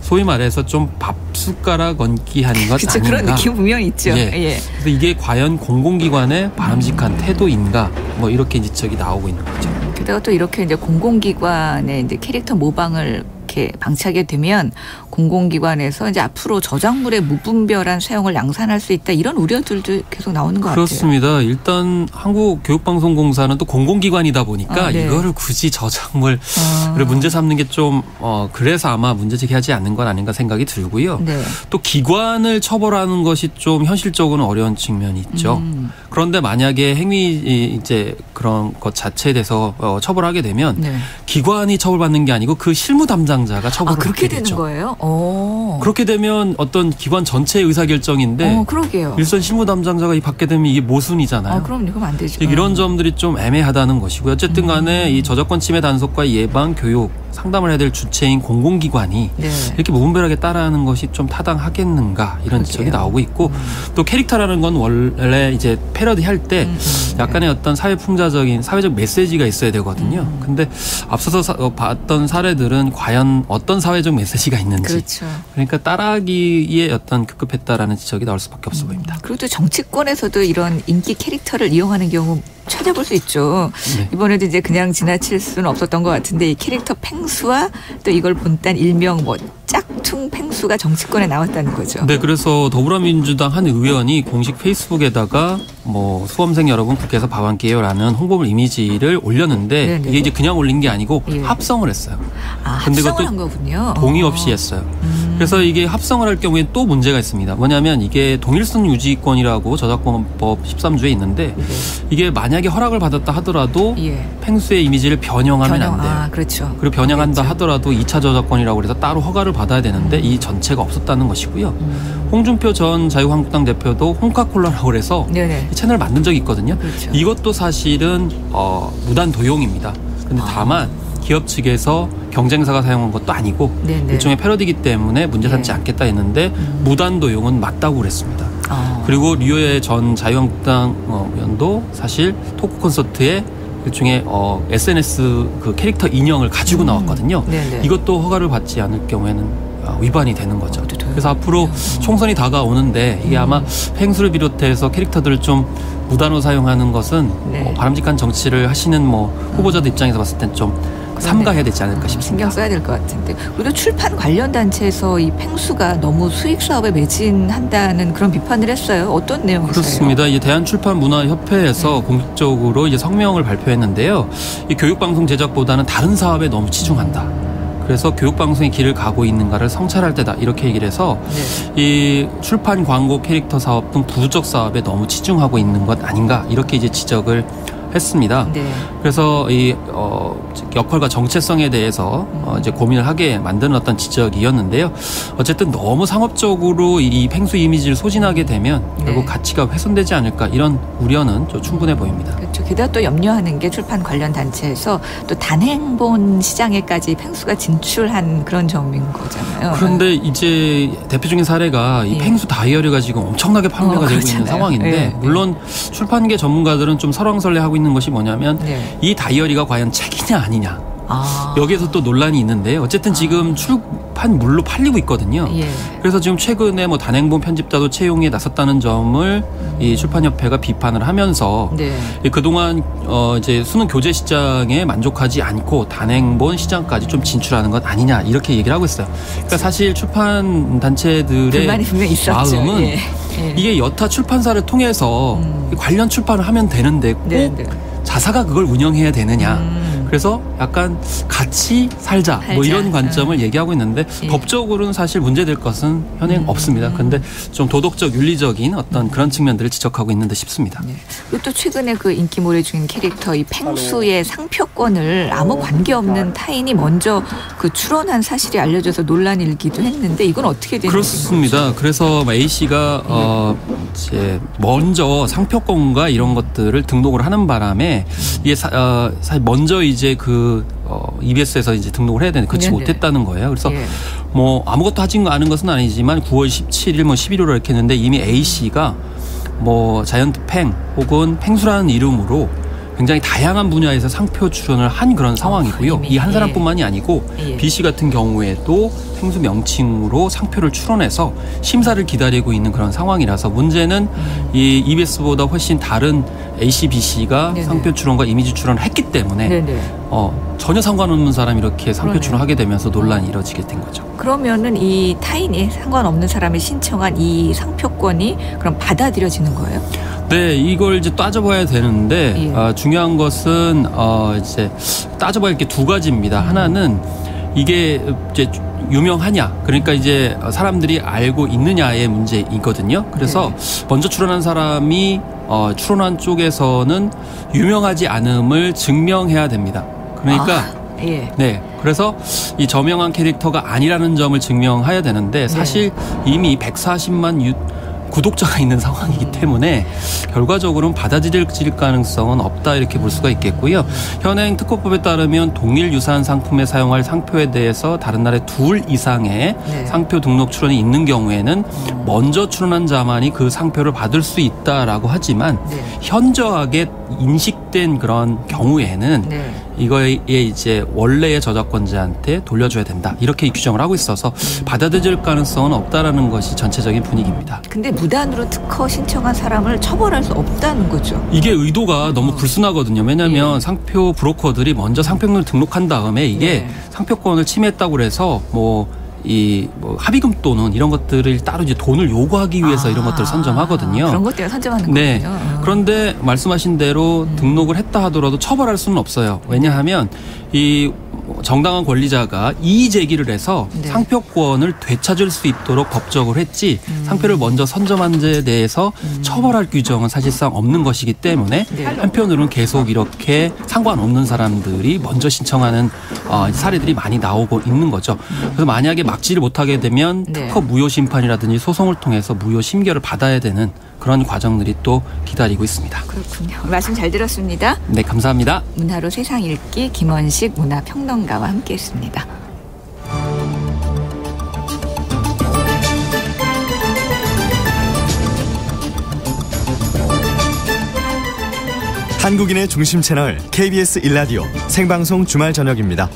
소위 말해서 좀 밥숟가락 얹기 하는 것 아닌가. 그런 느낌 분명히 있죠. 그래서 이게 과연 공공기관의 바람직한 태도인가, 뭐 이렇게 지적이 나오고 있는 거죠. 게다가 또 이렇게 이제 공공기관의 이제 캐릭터 모방을 이렇게 방치하게 되면 공공기관에서 이제 앞으로 저작물의 무분별한 사용을 양산할 수 있다, 이런 우려들도 계속 나오는 것 같아요. 그렇습니다. 일단 한국교육방송공사는 또 공공기관이다 보니까 이거를 굳이 저작물을 문제 삼는 게 좀 그래서 아마 문제 제기하지 않는 건 아닌가 생각이 들고요. 또 기관을 처벌하는 것이 좀 현실적으로는 어려운 측면이 있죠. 그런데 만약에 행위 이제 그런 것 자체에 대해서 처벌하게 되면 기관이 처벌받는 게 아니고 그 실무 담당 담당자가 처벌을 그렇게 하게 되죠. 되는 거예요? 그렇게 되면 어떤 기관 전체의 의사결정인데 그러게요. 일선 실무 담당자가 받게 되면 이게 모순이잖아요. 그럼요. 그럼 안 되죠. 이런 점들이 좀 애매하다는 것이고요. 어쨌든 간에 이 저작권 침해 단속과 예방, 교육, 상담을 해야 될 주체인 공공기관이 이렇게 무분별하게 따라하는 것이 좀 타당하겠는가 이런 지적이 나오고 있고 또 캐릭터라는 건 원래 이제 패러디 할 때 약간의 어떤 사회 풍자적인 사회적 메시지가 있어야 되거든요. 근데 앞서서 봤던 사례들은 과연 어떤 사회적 메시지가 있는지 그렇죠. 그러니까 따라하기에 어떤 급급했다라는 지적이 나올 수밖에 없어 보입니다. 그리고 또 정치권에서도 이런 인기 캐릭터를 이용하는 경우 찾아볼 수 있죠. 이번에도 이제 그냥 지나칠 수는 없었던 것 같은데 이 캐릭터 펭수와 또 이걸 본딴 일명 짝퉁 펭수가 정치권에 나왔다는 거죠. 네, 그래서 더불어민주당 한 의원이 공식 페이스북에다가 수험생 여러분 국회에서 밥 한 끼요라는 홍보물 이미지를 올렸는데 이게 이제 그냥 올린 게 아니고 합성을 했어요. 근데 합성을 한 거군요. 동의 없이 했어요. 그래서 이게 합성을 할 경우에 또 문제가 있습니다. 뭐냐면 이게 동일성 유지권이라고 저작권법 13조에 있는데 이게 만약에 허락을 받았다 하더라도 펭수의 이미지를 변형하면 안 돼요. 그렇죠. 그리고 변형한다 하더라도 2차 저작권이라고 해서 따로 허가를 받아야 되는데 이 전체가 없었다는 것이고요. 홍준표 전 자유한국당 대표도 홍카콜라라고 해서 이 채널을 만든 적이 있거든요. 그렇죠. 이것도 사실은 무단 도용입니다. 근데 다만 기업 측에서 경쟁사가 사용한 것도 아니고 일종의 패러디이기 때문에 문제 삼지 않겠다 했는데 무단 도용은 맞다고 그랬습니다. 그리고 류호의 전 자유한국당 의원도 사실 토크 콘서트에 일종의 SNS 그 캐릭터 인형을 가지고 나왔거든요. 이것도 허가를 받지 않을 경우에는 위반이 되는 거죠. 그래서 앞으로 총선이 다가오는데 이게 아마 펭수를 비롯해서 캐릭터들을 좀 무단으로 사용하는 것은 바람직한 정치를 하시는 후보자들 입장에서 봤을 땐 좀 삼가해야 되지 않을까 싶습니다. 신경 써야 될 것 같은데. 그리고 출판 관련 단체에서 이 펭수가 너무 수익 사업에 매진한다는 그런 비판을 했어요. 어떤 내용이세요? 그렇습니다. 이제 대한출판문화협회에서 공식적으로 이제 성명을 발표했는데요. 이 교육방송 제작보다는 다른 사업에 너무 치중한다. 그래서 교육방송의 길을 가고 있는가를 성찰할 때다 이렇게 얘기를 해서 이 출판 광고 캐릭터 사업 등 부적 사업에 너무 치중하고 있는 것 아닌가 이렇게 이제 지적을 했습니다. 그래서 이 역할과 정체성에 대해서 이제 고민을 하게 만드는 어떤 지적이었는데요. 어쨌든 너무 상업적으로 이 펭수 이미지를 소진하게 되면 결국 가치가 훼손되지 않을까 이런 우려는 좀 충분해 보입니다. 그렇죠. 게다가 또 염려하는 게 출판 관련 단체에서 또 단행본 시장에까지 펭수가 진출한 그런 점인 거잖아요. 그런데 이제 대표적인 사례가 이 펭수 다이어리가 지금 엄청나게 판매가 되고 있는 상황인데 물론 출판계 전문가들은 좀 설왕설래하고 있는 것이 뭐냐면 이 다이어리가 과연 책이냐 아니냐 여기에서 또 논란이 있는데요. 어쨌든 지금 출판물로 팔리고 있거든요. 그래서 지금 최근에 단행본 편집자도 채용에 나섰다는 점을 이 출판협회가 비판을 하면서 그동안 이제 수능 교재 시장에 만족하지 않고 단행본 시장까지 좀 진출하는 것 아니냐 이렇게 얘기를 하고 있어요. 그러니까 사실 출판 단체들의 마음은 이게 여타 출판사를 통해서 관련 출판을 하면 되는데 꼭 자사가 그걸 운영해야 되느냐. 그래서 약간 같이 살자 이런 관점을 얘기하고 있는데 법적으로는 사실 문제될 것은 현행 없습니다. 그런데 좀 도덕적 윤리적인 어떤 그런 측면들을 지적하고 있는 듯 싶습니다. 그리고 또 최근에 그 인기몰이 중인 캐릭터 이 펭수의 상표권을 아무 관계없는 타인이 먼저 그 출원한 사실이 알려져서 논란이 일기도 했는데 이건 어떻게 되는 그렇습니다. 건가요? 그래서 A 씨가 이제 먼저 상표권과 이런 것들을 등록을 하는 바람에 이게 사실 먼저 이제 EBS에서 이제 등록을 해야 되는데 그렇지 못했다는 거예요. 그래서 아무것도 하진 않은 것은 아니지만 9월 17일 11월에 이렇게 했는데 이미 A 씨가 자이언트 팽 혹은 팽수라는 이름으로 굉장히 다양한 분야에서 상표 출연을 한 그런 상황이고요. 이 한 사람뿐만이 아니고 B 씨 같은 경우에도 펭수 명칭으로 상표를 출원해서 심사를 기다리고 있는 그런 상황이라서 문제는 이 EBS보다 훨씬 다른 A 씨, B 씨가 상표 출원과 이미지 출원을 했기 때문에 전혀 상관없는 사람이 이렇게 상표 출원하게 되면서 논란이 이뤄지게 된 거죠. 그러면은 이 타인이 상관없는 사람이 신청한 이 상표권이 그럼 받아들여지는 거예요? 네, 이걸 이제 따져봐야 되는데 중요한 것은 이제 따져봐야 할 게 두 가지입니다. 하나는 이게 이제 유명하냐, 그러니까 이제 사람들이 알고 있느냐의 문제이거든요. 그래서 먼저 출원한 사람이 출원한 쪽에서는 유명하지 않음을 증명해야 됩니다. 그러니까 예. 네. 그래서 이 저명한 캐릭터가 아니라는 점을 증명해야 되는데 사실 이미 140만 구독자가 있는 상황이기 때문에 결과적으로는 받아들일 가능성은 없다 이렇게 볼 수가 있겠고요. 현행 특허법에 따르면 동일 유사한 상품에 사용할 상표에 대해서 다른 나라의 2 이상의 상표 등록 출원이 있는 경우에는 먼저 출원한 자만이 그 상표를 받을 수 있다라고 하지만 현저하게 인식된 그런 경우에는 이거에 이제 원래의 저작권자한테 돌려줘야 된다 이렇게 규정을 하고 있어서 받아들일 가능성은 없다라는 것이 전체적인 분위기입니다. 근데 무단으로 특허 신청한 사람을 처벌할 수 없다는 거죠. 이게 의도가 너무 불순하거든요. 왜냐하면 상표 브로커들이 먼저 상표를 등록한 다음에 이게 상표권을 침해했다고 해서 합의금 또는 이런 것들을 따로 이제 돈을 요구하기 위해서 이런 것들을 선점하거든요. 그런 것 때문에 선점하는 거군요. 그런데 말씀하신 대로 등록을 했다 하더라도 처벌할 수는 없어요. 왜냐하면 이 정당한 권리자가 이의 제기를 해서 상표권을 되찾을 수 있도록 법적으로 했지 상표를 먼저 선점한 데에 대해서 처벌할 규정은 사실상 없는 것이기 때문에 한편으로는 계속 이렇게 상관없는 사람들이 먼저 신청하는 사례들이 많이 나오고 있는 거죠. 그래서 만약에 막지를 못하게 되면 특허 무효 심판이라든지 소송을 통해서 무효 심결을 받아야 되는 그런 과정들이 또 기다리고 있습니다. 그렇군요. 말씀 잘 들었습니다. 네, 감사합니다. 문화로 세상 읽기 김원식 문화평론가와 함께했습니다. 한국인의 중심 채널 KBS 1라디오 생방송 주말 저녁입니다.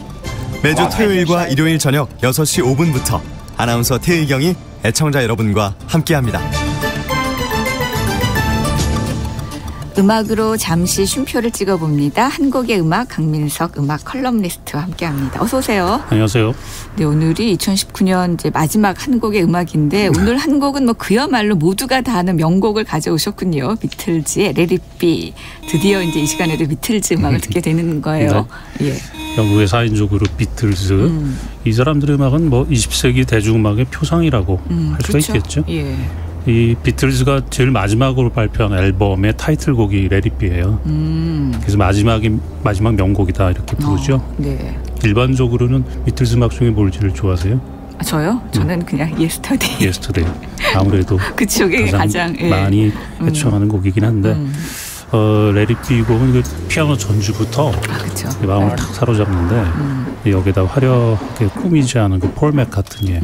매주 토요일과 일요일 저녁 6시 5분부터 아나운서 태의경이 애청자 여러분과 함께합니다. 음악으로 잠시 쉼표를 찍어봅니다. 한국의 음악 강민석 음악 컬럼니스트와 함께합니다. 어서 오세요. 안녕하세요. 네, 오늘이 2019년 이제 마지막 한국의 음악인데 오늘 한 곡은 그야말로 모두가 다 아는 명곡을 가져오셨군요. 비틀즈의 Let It Be. 드디어 이제 이 시간에도 비틀즈 음악을 듣게 되는 거예요. 네. 영국의 4인조 그룹 비틀즈. 이 사람들의 음악은 20세기 대중음악의 표상이라고 할 수가 있겠죠. 이 비틀즈가 제일 마지막으로 발표한 앨범의 타이틀곡이 Let It Be예요. 그래서 마지막 명곡이다 이렇게 부르죠. 일반적으로는 비틀즈 음악 중에 뭘 제일 좋아하세요? 저요? 저는 그냥 Yesterday. 아무래도 그쪽에 가장 많이 애청하는 곡이긴 한데 Let It Be 곡은 그 피아노 전주부터 마음을 탁 사로잡는데 여기다 화려하게 꾸미지 않은 그 폴 맥카트니의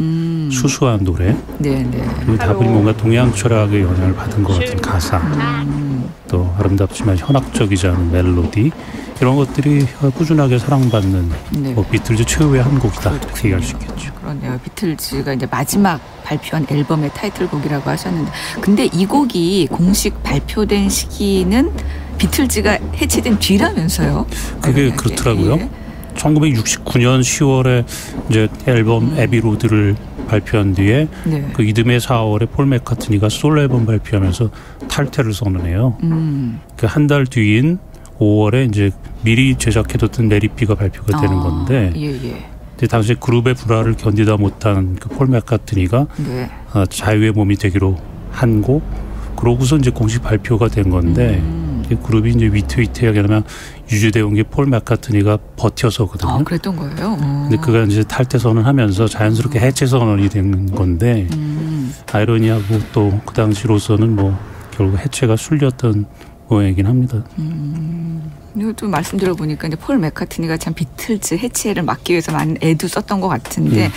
수수한 노래 그리고 다분히 뭔가 동양 철학의 영향을 받은 것 같은 가사 또 아름답지만 현학적이지 않은 멜로디 이런 것들이 꾸준하게 사랑받는 비틀즈 최후의 한 곡이다 이렇게 얘기할 수 있겠죠. 그러네요. 비틀즈가 이제 마지막 발표한 앨범의 타이틀곡이라고 하셨는데 근데 이 곡이 공식 발표된 시기는 비틀즈가 해체된 뒤라면서요? 그게 그렇더라고요. 1969년 10월에 이제 앨범 에비로드를 발표한 뒤에 그 이듬해 4월에 폴 맥카트니가 솔로 앨범 발표하면서 탈퇴를 선언해요. 그 한 달 뒤인 5월에 이제 미리 제작해뒀던 Let It Be가 발표가 되는 건데 당시 그룹의 불화를 견디다 못한 그 폴 맥카트니가 자유의 몸이 되기로 한 곡 그러고서 이제 공식 발표가 된 건데 그룹이 이제 위태위태하게 하면 유지되어 온 게 폴 맥카트니가 버텨서거든요. 그랬던 거예요? 근데 그가 이제 탈퇴 선언하면서 자연스럽게 해체 선언이 된 건데 아이러니하고 또 그 당시로서는 결국 해체가 술렸던 모양이긴 합니다. 또 말씀 들어보니까 이제 폴 맥카트니가 참 비틀즈 해체를 막기 위해서 많은 애도 썼던 것 같은데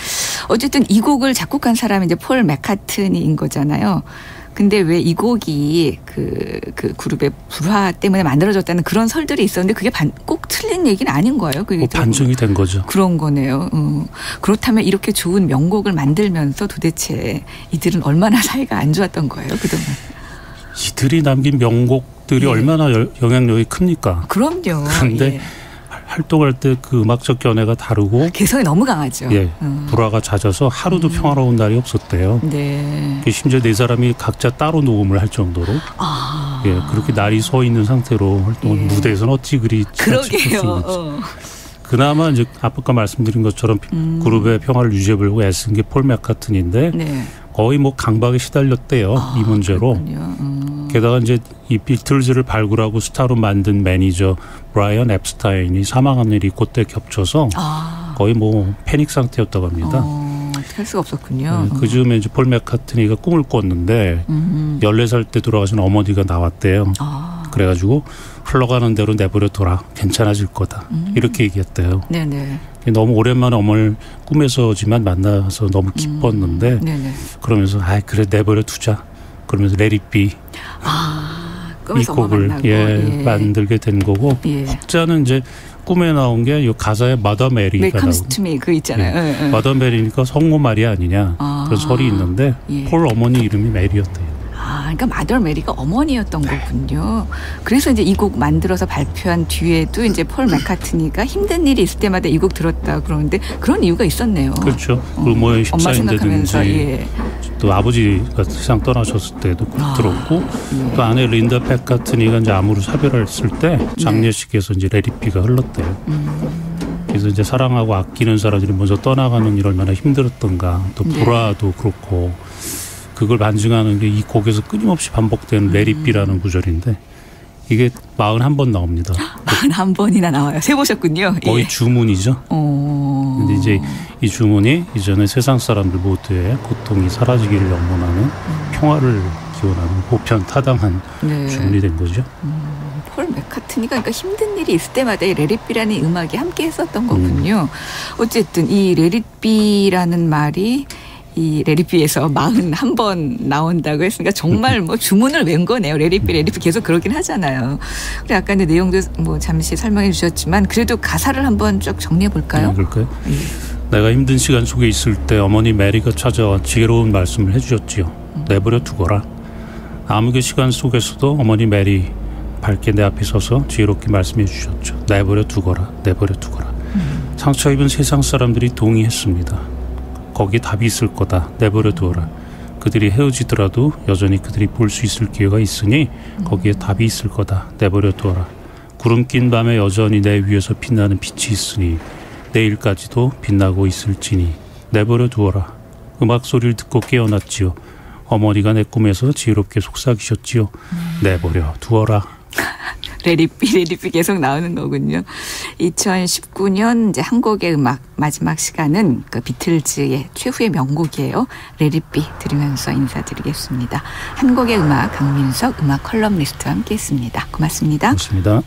어쨌든 이 곡을 작곡한 사람이 이제 폴 맥카트니인 거잖아요. 근데 왜 이 곡이 그 그룹의 불화 때문에 만들어졌다는 그런 설들이 있었는데 그게 꼭 틀린 얘기는 아닌 거예요. 그게 반증이 된 거죠. 그런 거네요. 그렇다면 이렇게 좋은 명곡을 만들면서 도대체 이들은 얼마나 사이가 안 좋았던 거예요, 그동안? 이들이 남긴 명곡들이 얼마나 영향력이 큽니까? 그럼요. 그런데 활동할 때 그 음악적 견해가 다르고 개성이 너무 강하죠. 불화가 잦아서 하루도 평화로운 날이 없었대요. 심지어 네 사람이 각자 따로 녹음을 할 정도로 그렇게 날이 서 있는 상태로 활동을 무대에서는 어찌 그리 그러게요. 그나마 이제 아까 말씀드린 것처럼 그룹의 평화를 유지해보려고 애쓴 게 폴 맥카트니인데 거의 강박에 시달렸대요. 이 문제로. 게다가 이제 이 비틀즈를 발굴하고 스타로 만든 매니저 브라이언 앱스타인이 사망한 일이 그때 겹쳐서 거의 뭐 패닉 상태였다고 합니다. 할 수가 없었군요. 그 즈음에 이제 폴 맥카트니가 꿈을 꿨는데 14살 때 돌아가신 어머니가 나왔대요. 그래가지고 흘러가는 대로 내버려둬라. 괜찮아질 거다. 이렇게 얘기했대요. 네네. 너무 오랜만에 어머니를 꿈에서지만 만나서 너무 기뻤는데 그러면서 그래 내버려 두자. 그러면서 레리비 이 곡을 만들게 된 거고 혹자는 이제 꿈에 나온 게 이 가사에 마더 메리가 나오고 그 있잖아요. 마더 메리니까 성모 마리아 아니냐 그런 설이 있는데 폴 어머니 이름이 메리였대요. 그러니까 마더 메리가 어머니였던 거군요. 그래서 이제 이 곡 만들어서 발표한 뒤에도 이제 폴 맥카트니가 힘든 일이 있을 때마다 이 곡 들었다 그러는데 그런 이유가 있었네요. 그렇죠. 그리고 뭐 14인데든지 또 아버지가 세상 떠나셨을 때도 들었고 또 아내 린다 맥카트니가 이제 암으로 사별했을 때 장례식에서 이제 레리비가 흘렀대요. 그래서 이제 사랑하고 아끼는 사람들이 먼저 떠나가는 일 얼마나 힘들었던가 또 불화도 그렇고 그걸 반증하는 게 이 곡에서 끊임없이 반복되는 레리비라는 구절인데 이게 41번 나옵니다. 41번이나 나와요. 세보셨군요. 거의 주문이죠. 근데 이제 이 주문이 이전에 세상 사람들 모두의 고통이 사라지기를 염원하는 평화를 기원하는 보편타당한 주문이 된 거죠. 폴 맥카트니가 그러니까 힘든 일이 있을 때마다 이 레리비라는 음악이 함께 했었던 거군요. 어쨌든 이 레리비라는 말이 이 레리비에서 41번 나온다고 했으니까 정말 뭐 주문을 외운 거네요. 레리비 계속 그러긴 하잖아요. 그래 아까 내용도 뭐 잠시 설명해 주셨지만 그래도 가사를 한번 쭉 정리해 볼까요? 그럴까요? 내가 힘든 시간 속에 있을 때 어머니 메리가 찾아와 지혜로운 말씀을 해주셨지요. 내버려 두거라. 암흑의 시간 속에서도 어머니 메리 밝게 내 앞에 서서 지혜롭게 말씀해 주셨죠. 내버려 두거라. 내버려 두거라. 상처 입은 세상 사람들이 동의했습니다. 거기에 답이 있을 거다. 내버려 두어라. 그들이 헤어지더라도 여전히 그들이 볼 수 있을 기회가 있으니 거기에 답이 있을 거다. 내버려 두어라. 구름 낀 밤에 여전히 내 위에서 빛나는 빛이 있으니 내일까지도 빛나고 있을지니 내버려 두어라. 음악 소리를 듣고 깨어났지요. 어머니가 내 꿈에서 지혜롭게 속삭이셨지요. 내버려 두어라. 레리비 계속 나오는 거군요. 2019년 이제 한국의 음악 마지막 시간은 그 비틀즈의 최후의 명곡이에요. 레리비 들으면서 인사드리겠습니다. 한국의 음악 강민석 음악 컬럼리스트와 함께했습니다. 고맙습니다. 고맙습니다.